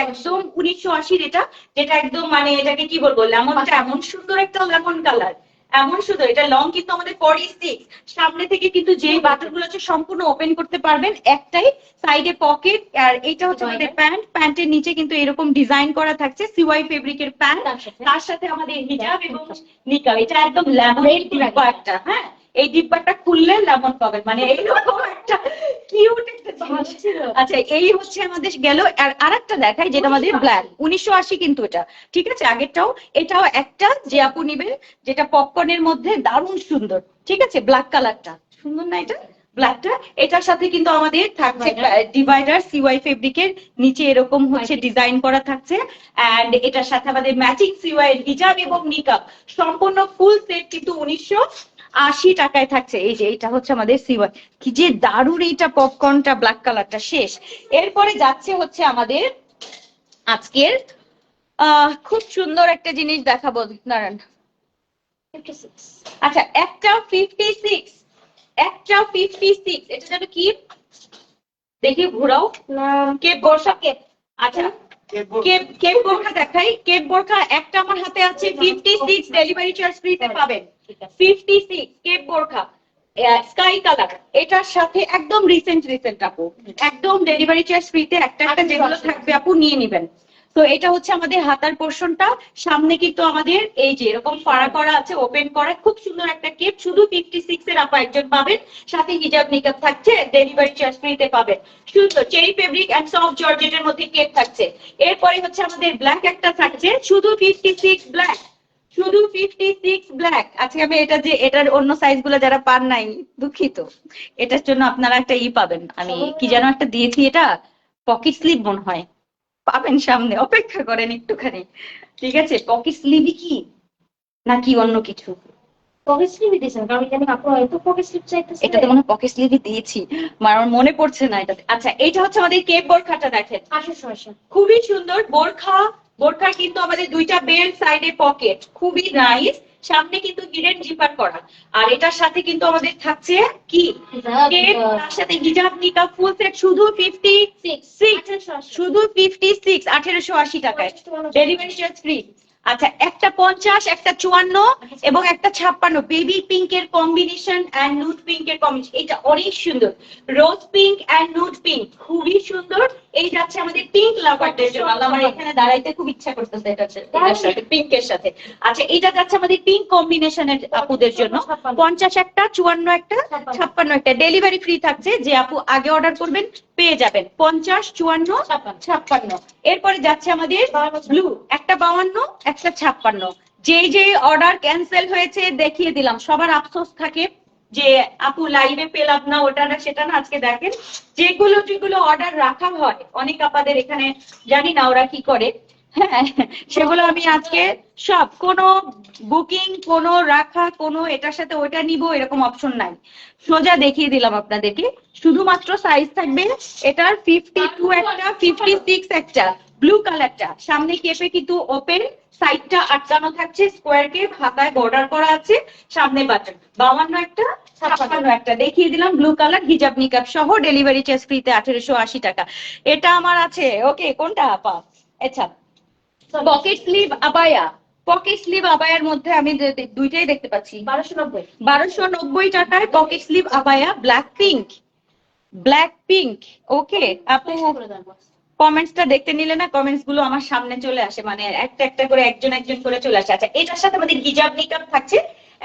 একদম 1980, এটা যেটা একদম মানে এটাকে কি বলবো, লেমনটা এমন সুন্দর একটা লেমন কালার, এমন সুন্দর। এটা লং কিন্তু আমাদের 46, সামনে থেকে কিন্তু যেই বাটন গুলো আছে সম্পূর্ণ ওপেন করতে পারবেন, একটাই সাইডে পকেট। আর এটা হচ্ছে আমাদের প্যান্ট, প্যান্টের নিচে কিন্তু এরকম ডিজাইন করা থাকছে, সিওয়াই ফেব্রিকের প্যান্ট, তার সাথে আমাদের হিজাব এবং নিকাব। এটা একদম লেমন একটা, হ্যাঁ, এই ডিব্বাটা খুললে লেমন পাবেন, মানে এইরকম একটা কিউট একটা জিনিস। আচ্ছা এই হচ্ছে আমাদের গেল। আর আরেকটা দেখাই যেটা আমাদের ব্ল্যাক, 1980 কিন্তু এটা, ঠিক আছে আগেরটাও, এটাও একটা যে আপু নিবে, যেটা পপকর্নের মধ্যে দারুণ সুন্দর, ঠিক আছে ব্ল্যাক কালারটা সুন্দর না এটা ব্ল্যাকটা। এটার সাথে কিন্তু আমাদের থাকছে ডিভাইডার সিওয়াই ফেব্রিকের, নিচে এরকম হচ্ছে ডিজাইন করা থাকছে, এন্ড এটার সাথে আমাদের ম্যাচিং সিওয়াই হিজাব এবং নিকাব সম্পূর্ণ ফুল সেট কিন্তু 1980 টাকায় থাকছে। এই যে এটা হচ্ছে আমাদের সিওয়াই, কি যে দারুণ এইটা পপকর্নটা ব্ল্যাক কালারটা শেষ। এরপরে যাচ্ছে হচ্ছে আমাদের আজকের খুব সুন্দর একটা জিনিস দেখাবো, দাঁড়ান। 56 আচ্ছা একটা 56, একটা 56, এটা যেন কি দেখি ঘোরাও, কেপ বর্ষা কেপ। আচ্ছা কেপ বোরখা দেখাই, কেপ বোরখা একটা আমার হাতে আছে 56, ডেলিভারি চার্জ ফ্রিতে পাবেন। 56 কেপ বোরখা স্কাই কালার, এটার সাথে একদম রিসেন্ট আপু, একদম ডেলিভারি চার্জ ফ্রিতে একটা একটা যেগুলো থাকবে আপু নিয়ে নিবেন। তো এটা হচ্ছে আমাদের হাতার পোর্শনটা, সামনে কিন্তু আমাদের এই যে এরকম ফাড়া করা আছে, ওপেন করা, খুব সুন্দর একটা কেপ, শুধু 56 এর আপা একজন পাবেন, সাথে হিজাব নিকাব থাকছে, ডেলিভারি চার্জ ফ্রিতে পাবেন। সুন্দর চেরি ফেব্রিক এন্ড সফট জর্জেটের মধ্যে কেপ থাকছে। এরপরে হচ্ছে আমাদের ব্ল্যাক একটা থাকছে, শুধু 56 ব্ল্যাক, শুধু 56 ব্ল্যাক। আজকে আমি এটা যে এটার অন্য সাইজ গুলো যারা পান নাই দুঃখিত, এটার জন্য আপনারা একটা পাবেন, আমি কি যেন একটা দিয়েছি, এটা পকেট স্লিভ মনে হয়, পাবেন সামনে, অপেক্ষা করেন একটুখানি, ঠিক আছে। পকেট স্লিভই কি নাকি অন্য কিছু, পকেট স্লিভ দিয়েছেন কারণ এখানে আপু হয়তো পকেট স্লিভ চাইতেছে, এটাতে মনে পকেট স্লিভই দিয়েছি, আমার মনে পড়ছে না এটাতে। আচ্ছা এটা হচ্ছে আমাদের কেপ বোরখাটা দেখেন, 800 খুবই সুন্দর বোরখা। বোরখা কিন্তু আমাদের দুইটা বেল্ট, সাইডে পকেট, খুবই নাইস, সামনে কিন্তু হিডেন জিপার করা। আর এটার সাথে কিন্তু আমাদের থাকছে কি কেপ, তার সাথে হিজাব নিকাব ফুল সেট, শুধু 56, শুধু 56 1880 টাকায়, ডেলিভারি চার্জ ফ্রি। আচ্ছা একটা 50, একটা 54 এবং একটা 56, বেবি পিঙ্কের কম্বিনেশন এন্ড নুড পিঙ্কের কম্বিনেশন, এটা অনেক সুন্দর, rose pink and nude pink, খুবই সুন্দর। এই যাচ্ছে আমাদের পিঙ্ক লাভারদের জন্য, আমার এখানে দাঁড়াইতে খুব ইচ্ছা করতেছে এটার সাথে পিঙ্কের সাথে। আচ্ছা এটা যাচ্ছে আমাদের পিঙ্ক কম্বিনেশনের আপুদের জন্য, 50 একটা, 54 একটা, 56 একটা, ডেলিভারি ফ্রি থাকছে, যে আপু আগে অর্ডার করবেন পেয়ে যাবেন 50, 54, 56। এরপরে যাচ্ছে আমাদের ব্লু, একটা 52, একটা 56। যে অর্ডার ক্যান্সেল হয়েছে দেখিয়ে দিলাম, সবার আফসোস থাকে যে আপু লাইভে পেলাম না, ওটা না সেটা না, আজকে দেখেন যেগুলো অর্ডার রাখা হয় অনেক আপাদের এখানে, জানি না ওরা কি করে, হ্যাঁ সেগুলো আমি আজকে সব, কোনো বুকিং, কোনো রাখা, কোনো এটার সাথে ওইটা নিব এরকম অপশন নাই, সোজা দেখিয়ে দিলাম আপনাদেরকে। শুধুমাত্র সাইজ থাকবে এটার 52 একটা, 56 একটা, ব্লু কালারটা, সামনে কেপে কিন্তু ওপেন, সাইডটা আটকানো থাকছে, স্কোয়ার কেপ, হাতায় বর্ডার করা আছে, সামনে বাটন, 52 একটা, 56 একটা, দেখিয়ে দিলাম ব্লু কালার, হিজাব নিকাব সহ, ডেলিভারি চার্জ ফ্রিতে 1880 টাকা। এটা আমার আছে, ওকে কোনটা আপা? আচ্ছা পকেট স্লিভ আবায়া, পকেট স্লিভ আবায়ার মধ্যে আমি দুইটাই দেখতে পাচ্ছি, 1290 টাকায় পকেট স্লিভ আবায়া, black pink, black pink. Okay আপু কমেন্টসটা দেখতে নিলে না, কমেন্টস গুলো আমার সামনে চলে আসে, মানে একটা একটা করে একজন করে চলে আসে। আচ্ছা এটার সাথে আমাদের হিজাব নিকাব থাকছে,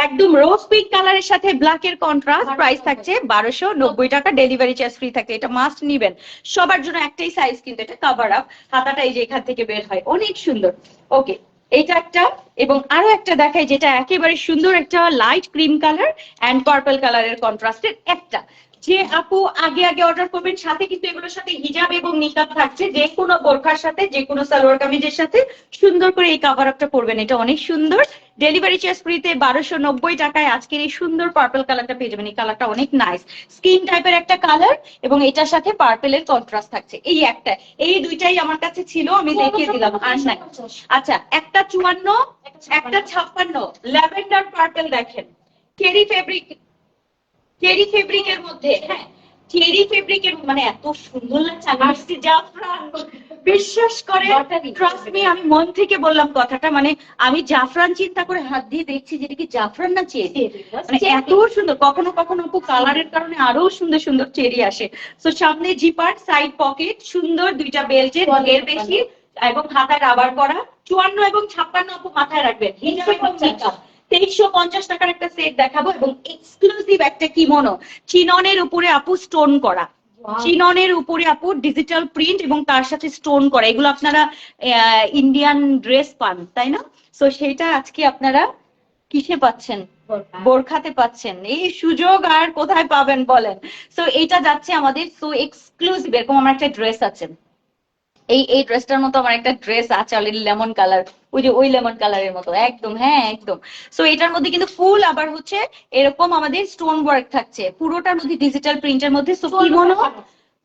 একদম রোজ পিঙ্ক কালারের সাথে ব্ল্যাক এর কন্ট্রাস্ট, প্রাইস থাকছে 1290 টাকা, ডেলিভারি চার্জ ফ্রি থাকছে। এটা মাস্ট নিবেন, সবার জন্য একটাই সাইজ কিন্তু, এটা কভার আপ, হাতাটা এই যে এখান থেকে বের হয়, অনেক সুন্দর। ওকে এইটা একটা, এবং আরো একটা দেখাই যেটা একেবারে সুন্দর, একটা light cream colour and purple কালারের কন্ট্রাস্টের একটা, যে আপু আগে অর্ডার করবেন, সাথে কিন্তু এগুলোর সাথে হিজাব এবং নিকাব থাকছে, যে কোনো বোরখার সাথে, যে কোনো সালোয়ার কামিজের সাথে সুন্দর করে এই কভার আপটা পরবেন, এটা অনেক সুন্দর, ডেলিভারি চার্জ ফ্রিতে 1290 টাকায় আজকের এই সুন্দর পার্পল কালারটা পেয়ে যাবেন। এই কালারটা অনেক নাইস, স্কিন টাইপের একটা কালার, এবং এটার সাথে পার্পেলের কন্ট্রাস্ট থাকছে। এই একটা, এই দুইটাই আমার কাছে ছিল, আমি দেখিয়ে দিলাম, আর নাই। আচ্ছা একটা 54, একটা 56, ল্যাভেন্ডার পার্পেল দেখেন, চেরি ফেব্রিক, চেরি ফেব্রিকের মধ্যে, হ্যাঁ চেরি ফেব্রিকের, মানে এত সুন্দর লাগছে, আসছে জাফরান, বিশ্বাস করে ট্রাস্ট মি, আমি মন থেকে বললাম কথাটা, মানে আমি জাফরান চিন্তা করে হাত দিয়ে দেখছি যেটা কি জাফরান না চেরি, মানে এত সুন্দর। কখনো কখনো আপু কালারের কারণে আরো সুন্দর সুন্দর চেরি আসে। তো সামনে জিপার, সাইড পকেট, সুন্দর দুইটা বেল্টের এর বেশি, এবং হাতায় রাবার করা, 54 এবং 56 আপু মাথায় রাখবেন, হিজাব এবং নিকাব, 2350 টাকার একটা সেট দেখাবো এবং এক্সক্লুসিভ একটা কিমোনো, চিননের উপরে আপু স্টোন করা, চিননের উপরে আপু ডিজিটাল প্রিন্ট এবং তার সাথে স্টোন করা। এগুলো আপনারা ইন্ডিয়ান ড্রেস পান তাই না? সো সেটা আজকে আপনারা কিসে পাচ্ছেন? বোরখাতে পাচ্ছেন। এই সুযোগ আর কোথায় পাবেন বলেন? সো এটা যাচ্ছে আমাদের সো এক্সক্লুসিভ। এরকম আমার একটা ড্রেস আছে, এই ড্রেসটার মতো আমার একটা ড্রেস আছে অলরেডি, লেমন কালার, ওই যে ওই লেমন কালারের মতো একদম, হ্যাঁ একদম। সো এটার মধ্যে কিন্তু ফুল আবার হচ্ছে এরকম আমাদের স্টোন ওয়ার্ক থাকছে, পুরোটার মধ্যে ডিজিটাল প্রিন্টের মধ্যে। সো কিমোনো,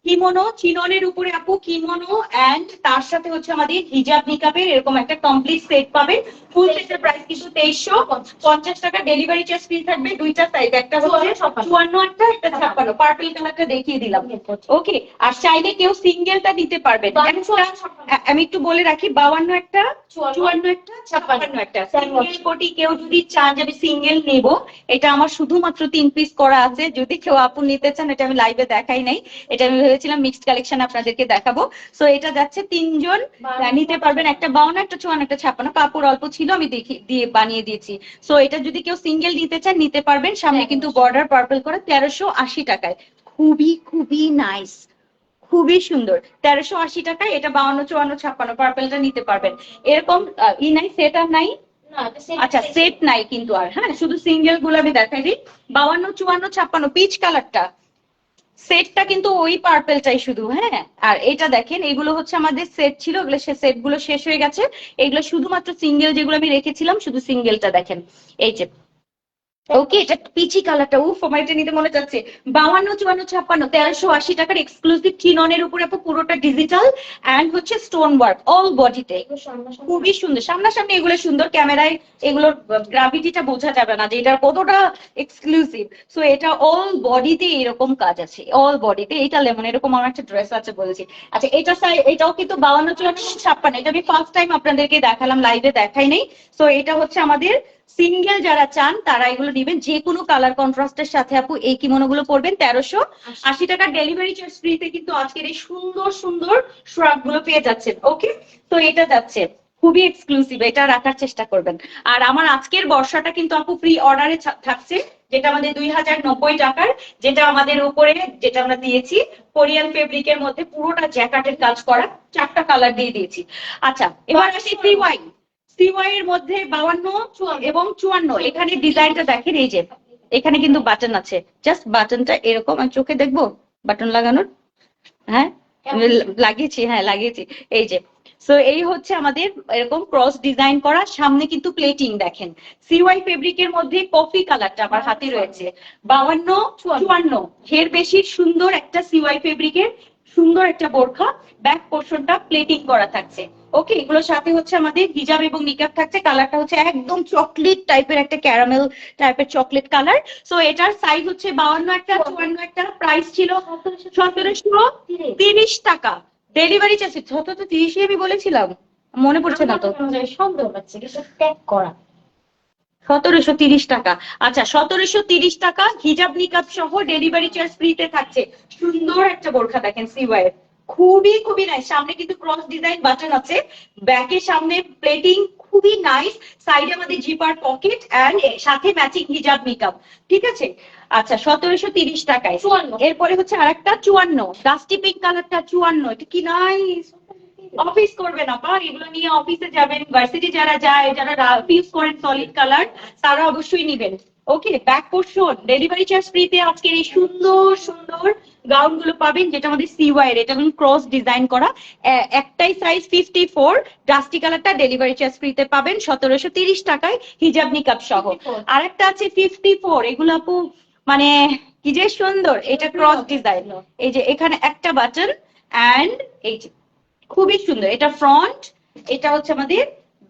কিমোনো চিননের উপরে আপু কিমোনো এন্ড তার সাথে হচ্ছে আমাদের হিজাব নিকাবের এরকম একটা কমপ্লিট সেট পাবেন। ফুল সেটের প্রাইস কিন্তু 2350 টাকা, ডেলিভারি চার্জ ফ্রি থাকবে। দুইটা সাইজ, একটা হচ্ছে 54 একটা 56, পার্পল কালারটা দেখিয়ে দিলাম। ওকে, আর চাইলে কেউ সিঙ্গেলটা নিতে পারবেন। আমি একটু বলে রাখি, 52 একটা, 54 একটা, 56 একটা সিঙ্গেল কোটি কেউ যদি চান যে আমি সিঙ্গেল নেব, এটা আমার শুধুমাত্র 3 পিস করা আছে। যদি কেউ আপু নিতে চান, এটা আমি লাইভে দেখাই নাই, এটা আমি ভেবেছিলাম মিক্সড কালেকশন আপনাদেরকে দেখাবো। সো এটা যাচ্ছে 3 জন নিতে পারবেন, একটা 52 একটা 54 একটা 56, কাপড় অল্প ছিল আমি দিয়ে বানিয়ে দিয়েছি। সো এটা যদি কেউ সিঙ্গেল নিতে চান নিতে পারবেন। সামনে কিন্তু বর্ডার পার্পল করা, 1380 টাকায়, খুবই খুবই নাইস, খুবই সুন্দর। 1380 টাকায় এটা 52 54 56 পার্পলটা নিতে পারবেন। এরকম ই নাই, সেট আর নাই, আচ্ছা সেট নাই কিন্তু আর, হ্যাঁ শুধু সিঙ্গেল গুলো আমি দেখাই দিই। 52 54 56 পিচ কালারটা, সেটটা কিন্তু ওই পার্পেলটাই শুধু, হ্যাঁ। আর এটা দেখেন, এগুলো হচ্ছে আমাদের সেট ছিল, এগুলো সেট গুলো শেষ হয়ে গেছে। এগুলো শুধুমাত্র সিঙ্গেল যেগুলো আমি রেখেছিলাম, শুধু সিঙ্গেলটা দেখেন, এই যে। ওকে, এটা পিচি কালারটা, উফ আমার এটা নিতে মনে যাচ্ছে। 52 54 56 1380 টাকার এক্সক্লুসিভ চিননের উপরে আপু পুরোটা ডিজিটাল এন্ড হচ্ছে স্টোন ওয়ার্ক অল বডিতে, খুবই সুন্দর। সামনাসামনি এগুলো সুন্দর, ক্যামেরায় এগুলোর গ্রাভিটিটা বোঝা যাবে না যে এটা কতটা এক্সক্লুসিভ। সো এটা অল বডিতে এরকম কাজ আছে, অল বডিতে। এটা লেমন এরকম আমার একটা ড্রেস আছে বলেছি। আচ্ছা এটা এটাও কিন্তু 52 54 56, এটা আমি ফার্স্ট টাইম আপনাদেরকে দেখালাম, লাইভে দেখাই নেই। সো এটা হচ্ছে আমাদের সিঙ্গেল যারা চান তারা এগুলো দিবেন, যে কোনো কালার কন্ট্রাস্টের সাথে আপু এই কিমোনো গুলো পরবেন। 1380 টাকার ডেলিভারি চার্জ ফ্রিতে কিন্তু আজকের এই সুন্দর সুন্দর শ্রাগ গুলো পেয়ে যাচ্ছেন। ওকে, তো এটা যাচ্ছে খুবই এক্সক্লুসিভ, এটা রাখার চেষ্টা করবেন। আর আমার আজকের বর্ষাটা কিন্তু আপু প্রি অর্ডারে থাকছে, যেটা আমাদের 2090 টাকার, যেটা আমাদের উপরে যেটা আমরা দিয়েছি কোরিয়ান ফেব্রিকের মধ্যে পুরোটা জ্যাকেটের কাজ করা, 4টা কালার দিয়ে দিয়েছি। আচ্ছা এবার আসি সিওয়াই এর মধ্যে 52 এবং 54, এখানে ডিজাইনটা দেখেন, এই যে এখানে কিন্তু বাটন আছে, জাস্ট বাটনটা এরকম, আমি চোখে দেখবো বাটন লাগানোর, হ্যাঁ লাগিয়েছি, হ্যাঁ লাগিয়েছি, এই যে। সো এই হচ্ছে আমাদের এরকম ক্রস ডিজাইন করা, সামনে কিন্তু প্লেটিং দেখেন। সিওয়াই ফেব্রিকের মধ্যে কফি কালারটা আমার হাতে রয়েছে, 52 54 এর বেশি সুন্দর একটা সিওয়াই ফেব্রিকের সুন্দর একটা বোরখা, ব্যাক পোর্শনটা প্লেটিং করা থাকছে। ওকে, এগুলোর সাথে হচ্ছে আমাদের হিজাব এবং নিকাব থাকছে। কালারটা হচ্ছে একদম চকলেট টাইপের, একটা ক্যারামেল টাইপের চকলেট কালার। সো এটার সাইজ হচ্ছে 52 একটা 54 একটা, প্রাইস ছিল 1730 টাকা, ডেলিভারি চার্জ 1730 আমি বলেছিলাম, মনে পড়ছে না তো, সন্দেহ হচ্ছে কিছু ট্যাগ করা। 1730 টাকা। আচ্ছা 1730 টাকা হিজাব নিকাব সহ ডেলিভারি চার্জ ফ্রিতে থাকছে। সুন্দর একটা বোরখা দেখেন সিওয়াই, খুবই খুবই নাইস। সামনে কিন্তু ক্রস ডিজাইন বাটন আছে, ব্যাকের সামনে প্লেটিং খুবই নাইস, সাইডে আমাদের জিপার পকেট এন্ড সাথে ম্যাচিং হিজাব নিকাব, ঠিক আছে। আচ্ছা 1730 টাকায়। এরপরে হচ্ছে আরেকটা 54, ডাস্টি পিঙ্ক কালারটা 54, এটা কি নাইস। অফিস করবেন আপা, এগুলো নিয়ে অফিসে যাবেন, ভার্সিটি যারা যায়, যারা ইউজ করেন সলিড কালার, তারা অবশ্যই নিবেন। ওকে, ব্যাক পোর্শন ডেলিভারি চার্জ ফ্রিতে আজকের এই সুন্দর সুন্দর গাউন গুলো পাবেন, যেটা আমাদের সিওয়াই এর, এটা ক্রস ডিজাইন করা, একটাই সাইজ 54, ডাস্টি কালারটা ডেলিভারি চার্জ ফ্রিতে পাবেন 1730 টাকায় হিজাব নিকাব সহ। আরেকটা আছে 54, এগুলো আপু মানে কি যে সুন্দর, এটা ক্রস ডিজাইন, এই যে এখানে একটা বাটন এন্ড এই যে খুবই সুন্দর, এটা ফ্রন্ট, এটা হচ্ছে আমাদের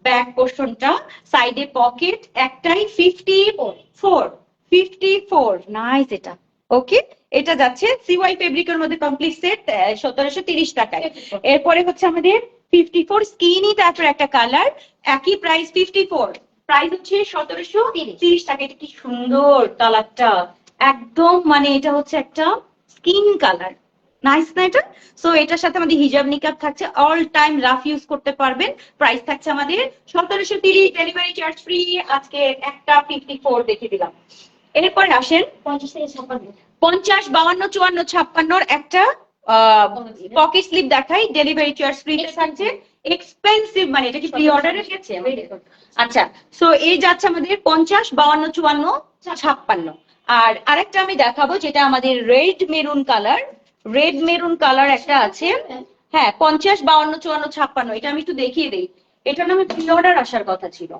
ব্যাক পোর্শনটা, সাইডে পকেট, একটাই 54 নাইস এটা। ওকে, এটা যাচ্ছে সিওয়াই ফেব্রিকের মধ্যে কমপ্লিট সেট 1730 টাকায়। এরপরে হচ্ছে আমাদের 54 স্কিনি টাইপের একটা কালার, একই প্রাইস 54, প্রাইস হচ্ছে 1730 টাকা। এটা কি সুন্দর কালারটা, একদম মানে এটা হচ্ছে একটা স্কিন কালার, নাইস না এটা? সো এটার সাথে আমাদের হিজাব নিকাব থাকছে, অল টাইম রাফ ইউজ করতে পারবেন। প্রাইস থাকছে আমাদের 1730, ডেলিভারি চার্জ ফ্রি। আজকে একটা 54 দেখিয়ে দিলাম। এরপরে আসেন 50 থেকে 56। 50, 52, 54, 56 একটা পকেট স্লিপ দেখাই, ডেলিভারি চার্জ ফ্রি থাকছে। এক্সপেন্সিভ মানে এটা কি প্রি অর্ডারে গেছে? আচ্ছা, সো এই যাচ্ছে আমাদের 50, 52, 54, 56। আর আরেকটা আমি দেখাবো যেটা আমাদের red maroon colour, red maroon colour একটা আছে। হ্যাঁ 50, 52, 54, 56, এটা আমি একটু দেখিয়ে দিই। এটার নামে প্রি অর্ডার আসার কথা ছিল।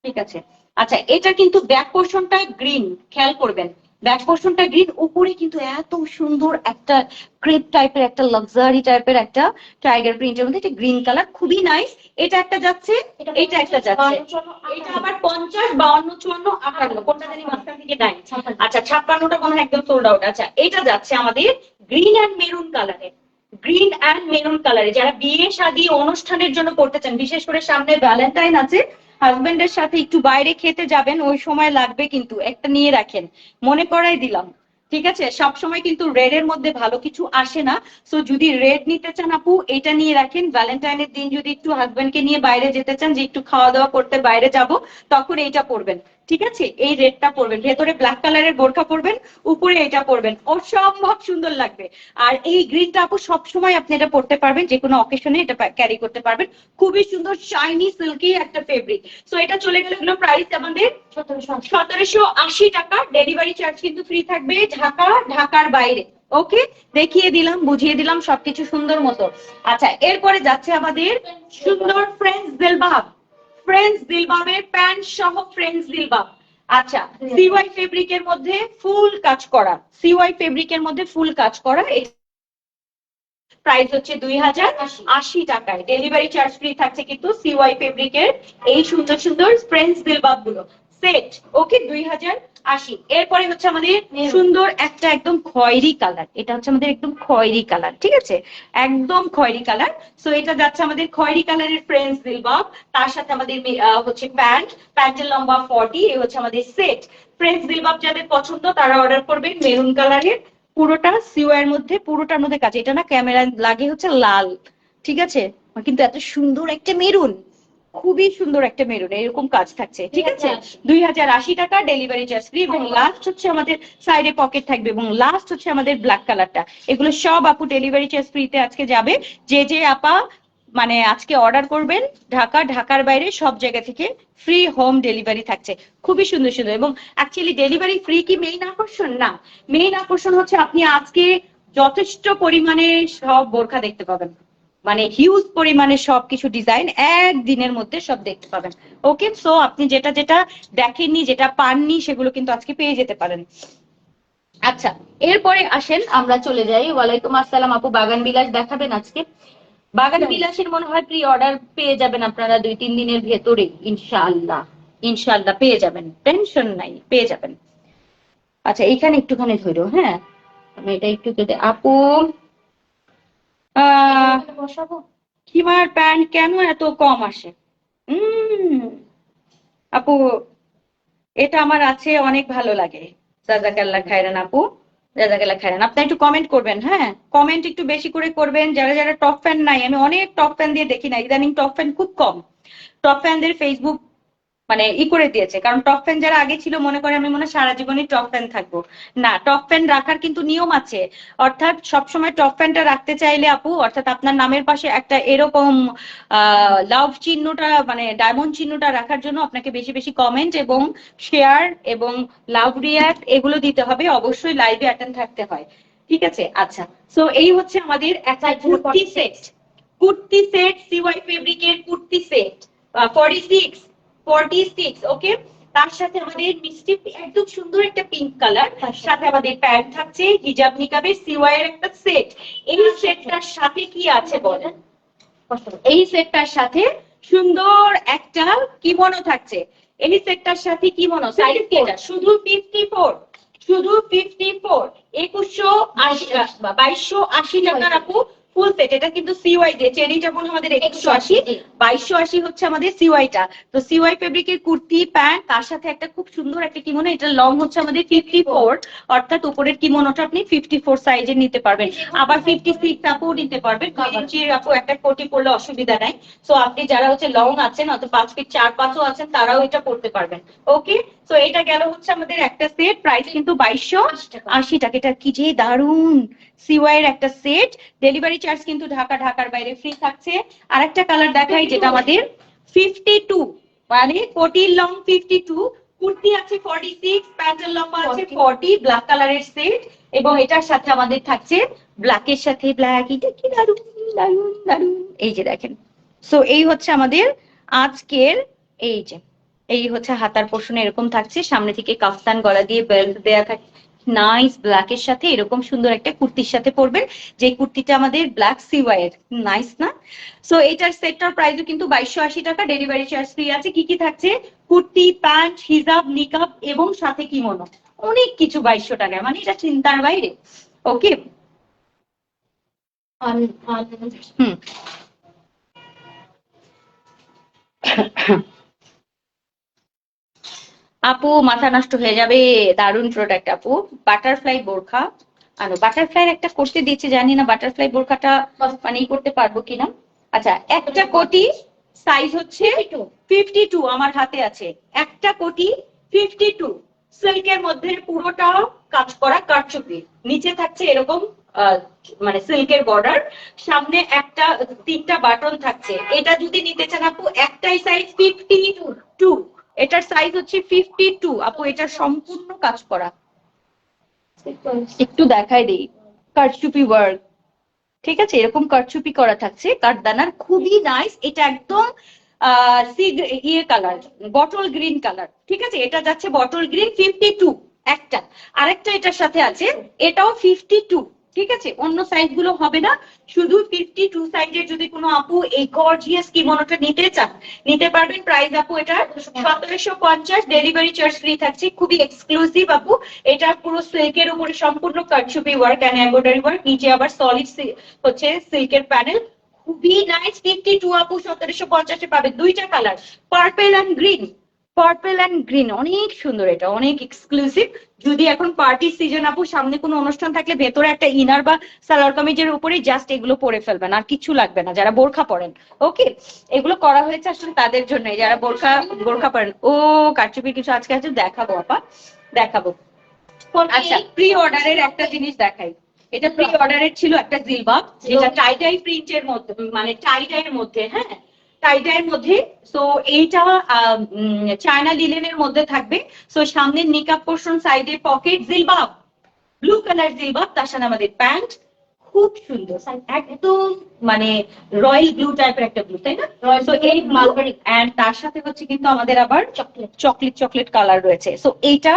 ঠিক আছে, আচ্ছা এটা কিন্তু ব্যাক পোর্শনটা গ্রিন, খেয়াল করবেন ব্যাক পোর্শনটা গ্রিন, উপরে কিন্তু এত সুন্দর একটা ক্রেপ টাইপের একটা লাক্সারি টাইপের একটা টাইগার প্রিন্টের মধ্যে একটা গ্রিন কালার, খুবই নাইস। এটা একটা যাচ্ছে, এটা একটা যাচ্ছে। এটা আবার 50, 52, 54, 58, কোনটা জানি মাঝখান থেকে নাই। আচ্ছা 56টা মনে হয় একদম সোল্ড আউট। আচ্ছা এটা যাচ্ছে আমাদের গ্রিন অ্যান্ড মেরুন কালারে, গ্রিন অ্যান্ড মেরুন কালারে। যারা বিয়ে শাদী অনুষ্ঠানের জন্য পড়তে চান, বিশেষ করে সামনে ভ্যালেন্টাইন আছে, হাজবেন্ডের সাথে একটু বাইরে খেতে যাবেন, ওই সময় লাগবে কিন্তু একটা নিয়ে রাখেন, মনে করাই দিলাম। ঠিক আছে, সব সময় কিন্তু রেড এর মধ্যে ভালো কিছু আসে না। সো যদি রেড নিতে চান আপু এটা নিয়ে রাখেন, ভ্যালেন্টাইনের দিন যদি একটু হাজবেন্ডকে নিয়ে বাইরে যেতে চান, যে একটু খাওয়া দাওয়া করতে বাইরে যাব, তখন এইটা পরবেন। ঠিক আছে, এই রেডটা পরবেন, ভেতরে ব্ল্যাক কালারের বোরখা পরবেন, উপরে এটা পরবেন, অসম্ভব সুন্দর লাগবে। আর এই গ্রিনটা আপু সবসময় আপনি এটা পরতে পারবেন, যে কোনো অকেশনে এটা ক্যারি করতে পারবেন। খুবই সুন্দর শাইনি সিল্কি একটা ফেব্রিক। সো এটা চলে গেল, এগুলো প্রাইস আমাদের 1780 টাকা। ডেলিভারি চার্জ কিন্তু ফ্রি থাকবে ঢাকা, ঢাকার বাইরে। ওকে, দেখিয়ে দিলাম, বুঝিয়ে দিলাম সবকিছু সুন্দর মতো। আচ্ছা এরপরে যাচ্ছে আমাদের সুন্দর ফ্রেন্ডস দিলবাব, ফ্রেন্ডস দিলবাবের প্যান্ট সহ ফ্রেন্ডস দিলবাব। আচ্ছা সিওয়াই ফেব্রিকের মধ্যে ফুল কাজ করা, সিওয়াই ফেব্রিকের মধ্যে ফুল কাজ করা। প্রাইস হচ্ছে 2080 টাকায়, ডেলিভারি চার্জ ফ্রি থাকছে কিন্তু সিওয়াই ফেব্রিকের এই সুন্দর সুন্দর ফ্রেন্ডস দিলবাব গুলো সেট। ওকে 2080। এরপরে হচ্ছে আমাদের সুন্দর একটা একদম খয়েরি কালার, এটা হচ্ছে আমাদের একদম খয়েরি কালার। ঠিক আছে, একদম খয়েরি কালার। সো এটা যাচ্ছে আমাদের খয়েরি কালারের ফ্রেন্ডস দিলবাব, তার সাথে আমাদের হচ্ছে প্যান্ট, প্যান্টের লম্বা 40, এই হচ্ছে আমাদের সেট। ফ্রেন্ডস দিলবাব যাদের পছন্দ তারা অর্ডার করবেন। মেরুন কালারের, পুরোটা সিওয়ার মধ্যে, পুরোটার মধ্যে কাজ। এটা না ক্যামেরা লাগে হচ্ছে লাল, ঠিক আছে, কিন্তু এত সুন্দর একটা মেরুন, খুবই সুন্দর একটা মেরুন, এরকম কাজ থাকছে। ঠিক আছে, 2080 টাকা, ডেলিভারি চার্জ ফ্রি। এবং লাস্ট হচ্ছে আমাদের সাইডে পকেট থাকবে, এবং লাস্ট হচ্ছে আমাদের ব্ল্যাক কালারটা। এগুলো সব আপু ডেলিভারি চার্জ ফ্রিতে আজকে যাবে। যে আপা মানে আজকে অর্ডার করবেন, ঢাকা, ঢাকার বাইরে সব জায়গা থেকে ফ্রি হোম ডেলিভারি থাকছে। খুবই সুন্দর সুন্দর। এবং অ্যাকচুয়ালি ডেলিভারি ফ্রি কি মেইন আকর্ষণ? না, মেইন আকর্ষণ হচ্ছে আপনি আজকে যথেষ্ট পরিমাণে সব বোরখা দেখতে পাবেন, মানে হিউজ পরিমাণে সবকিছু ডিজাইন একদিনের মধ্যে সব দেখতে পাবেন। ওকে, সো আপনি যেটা যেটা দেখেননি, যেটা পাননি, সেগুলো কিন্তু আজকে পেয়ে যেতে পারেন। আচ্ছা এরপরে আসেন আমরা চলে যাই। ওয়ালাইকুম আসসালাম আপু, বাগান বিলাস দেখাবেন আজকে? বাগান বিলাসের মনে হয় প্রি অর্ডার পেয়ে যাবেন আপনারা 2-3 দিনের ভেতরে, ইনশাআল্লাহ ইনশাআল্লাহ পেয়ে যাবেন, টেনশন নাই, পেয়ে যাবেন। আচ্ছা এইখানে একটুখানি ধরো, হ্যাঁ আমি এটা একটু যদি আপু বসাবো। হিমার প্যান্ট কেন এত কম আসে? আপু এটা আমার আছে, অনেক ভালো লাগে। জাজাকাল্লাহ খায়রান আপু, জাজাকাল্লাহ খায়রান। আপনি একটু কমেন্ট করবেন, হ্যাঁ কমেন্ট একটু বেশি করে করবেন। যারা যারা টপ ফ্যান নাই, আমি অনেক টপ ফ্যান দিয়ে দেখি না, ইদানিং টপ ফ্যান খুব কম। টপ ফ্যানদের ফেসবুক মানে করে দিয়েছে, কারণ টপ ফ্যান যারা আগে ছিল মনে করে আমি মনে হয় সারা জীবনই টপ ফ্যান থাকবো। না, টপ ফ্যান রাখার কিন্তু নিয়ম আছে। অর্থাৎ সবসময় টপ ফ্যানটা রাখতে চাইলে আপু, অর্থাৎ আপনার নামের পাশে একটা এরকম লাভ চিহ্নটা, মানে ডায়মন্ড চিহ্নটা রাখার জন্য আপনাকে বেশি বেশি কমেন্ট এবং শেয়ার এবং লাভ রিয়াক্ট এগুলো দিতে হবে, অবশ্যই লাইভে অ্যাটেন্ড থাকতে হয়। ঠিক আছে, আচ্ছা সো এই হচ্ছে আমাদের একটা kurti set, kurti set, CY ফেব্রিকের কুর্তি সেট 46। ওকে, তার সাথে আমাদের মিষ্টি একদম সুন্দর একটা পিঙ্ক কালার, তার সাথে আমাদের প্যান্ট থাকছে, হিজাব নিকাবের সিওয়াই এর একটা সেট। এই সেটটার সাথে কি আছে বলেন? এই সেটটার সাথে সুন্দর একটা কিমোনো থাকছে। এই সেটটার সাথে কিমোনো, সাইজ কি এটা? শুধু 54, শুধু 54, 2180 2280 টাকার আপু ফুল সেট, এটা কিন্তু সিওয়াই দিয়ে, চেরিটা বলে আমাদের 2180, 2280 হচ্ছে আমাদের সিওয়াইটা। তো সিওয়াই ফেব্রিকের কুর্তি প্যান্ট, তার সাথে একটা খুব সুন্দর একটা কিমোনো, এটা লং হচ্ছে আমাদের 54, অর্থাৎ উপরের কিমোনোটা আপনি 54 সাইজে নিতে পারবেন, আবার 56 আপু নিতে পারবেন। 2 ইঞ্চির আপু একটা কোটি পরলে অসুবিধা নাই। সো আপনি যারা হচ্ছে লং আছেন, অথবা 5 ফিট 4-5ও আছেন, তারাও এটা পরতে পারবেন। ওকে, সো এটা গেল হচ্ছে আমাদের একটা সেট, প্রাইস কিন্তু 2280 টাকা। এটা কি যে দারুন সিওয়াই এর একটা সেট। ডেলিভারি চার্জ কিন্তু ঢাকার বাইরে ফ্রি থাকছে। আরেকটা কালার দেখাই, যেটা আমাদের 52, মানে কোটির লং 52, কুর্তি আছে 46, প্যান্টের লম্বা আছে 40, ব্ল্যাক কালারের সেট, এবং এটার সাথে আমাদের থাকছে ব্ল্যাকের সাথে ব্ল্যাক। এটা কি দারুন দারুন দারুন, এই যে দেখেন। সো এই হচ্ছে আমাদের আজকের, এই হচ্ছে হাতার পোর্শনে এরকম থাকছে, সামনে থেকে কাফতান, গলা দিয়ে বেল্ট দেয়া থাকে, নাইস ব্ল্যাকের সাথে এরকম সুন্দর একটা কুর্তির সাথে পরবেন, যে কুর্তিটা আমাদের ব্ল্যাক সিওয়াইয়ের, নাইস না? সো এটার সেটটার প্রাইসও কিন্তু 2280 টাকা, ডেলিভারি চার্জ ফ্রি আছে। কি কি থাকছে? কুর্তি, প্যান্ট, হিজাব, নিকাব এবং সাথে কিমোনো, অনেক কিছু 2200 টাকায়, মানে এটা চিন্তার বাইরে। ওকে, আপু মাথা নষ্ট হয়ে যাবে, দারুন প্রোডাক্ট আপু। বাটারফ্লাই বোরখা, আনো বাটারফ্লাই একটা করতে দিয়েছে, জানি না বাটারফ্লাই বোরখাটা মানে করতে পারবো কিনা। আচ্ছা, একটা কোটি সাইজ হচ্ছে 52, আমার হাতে আছে একটা কোটি 52, সিল্কের মধ্যে পুরোটা কাজ করা কারচুপি, নিচে থাকছে এরকম মানে সিল্কের বর্ডার, সামনে একটা 3টা বাটন থাকছে। এটা যদি নিতে চান আপু, একটাই সাইজ 52, এটার সাইজ হচ্ছে 52 আপু, এটা সম্পূর্ণ কাজ করা। একটু দেখাই দেই, কারচুপি ওয়ার্ক, ঠিক আছে, এরকম কারচুপি করা থাকছে, কাঠদানার, খুবই নাইস। এটা একদম ইয়ে কালার, বটল গ্রিন কালার, ঠিক আছে, এটা যাচ্ছে বটল গ্রিন 52 একটা। আরেকটা এটার সাথে আছে, এটাও 52, ঠিক আছে, অন্য সাইজ গুলো হবে না, শুধু 52 সাইজের। যদি কোনো আপু এই গর্জিয়াস কিমোনোটা নিতে চান, নিতে পারবেন। প্রাইস আপু এটা 1750, ডেলিভারি চার্জ ফ্রি থাকছে, খুবই এক্সক্লুসিভ আপু। এটা পুরো সিল্কের উপরে সম্পূর্ণ কারচুপি ওয়ার্ক এন্ড এমব্রয়ডারি ওয়ার্ক, নিচে আবার সলিড হচ্ছে সিল্কের প্যানেল, খুবই নাইস। 52 আপু 1750-এ পাবে। 2টা colour, purple and green, purple and green, অনেক সুন্দর, এটা অনেক এক্সক্লুসিভ। যদি এখন পার্টি সিজন আপু, সামনে কোনো অনুষ্ঠান থাকলে ভেতরে একটা ইনার বা সালোয়ার কামিজের উপরে জাস্ট এগুলো পরে ফেলবেন, আর কিছু লাগবে না যারা বোরখা পরেন। ওকে, এগুলো করা হয়েছে আসলে তাদের জন্য, যারা বোরখা পরেন। ও কারচুপি কিছু আজকে আছে, দেখাবো আপা, দেখাবো। আচ্ছা, প্রি অর্ডারের একটা জিনিস দেখাই, এটা প্রি অর্ডারের ছিল একটা জিলবাব, যেটা টাইডাই প্রিন্টের মধ্যে, মানে টাইডাইয়ের মধ্যে, হ্যাঁ টাইডাইয়ের মধ্যে। সো এইটা চায়না লিলেনের মধ্যে থাকবে। সো সামনের নিকাব পোর্শন, সাইডে পকেট, জিলবাব ব্লু কালার জিলবাব, তার সাথে আমাদের প্যান্ট, খুব সুন্দর, একদম মানে রয়্যাল ব্লু টাইপের একটা ব্লু, তাই না? সো এই মালবেরি, এন্ড তার সাথে হচ্ছে কিন্তু আমাদের আবার চকলেট কালার রয়েছে। সো এইটা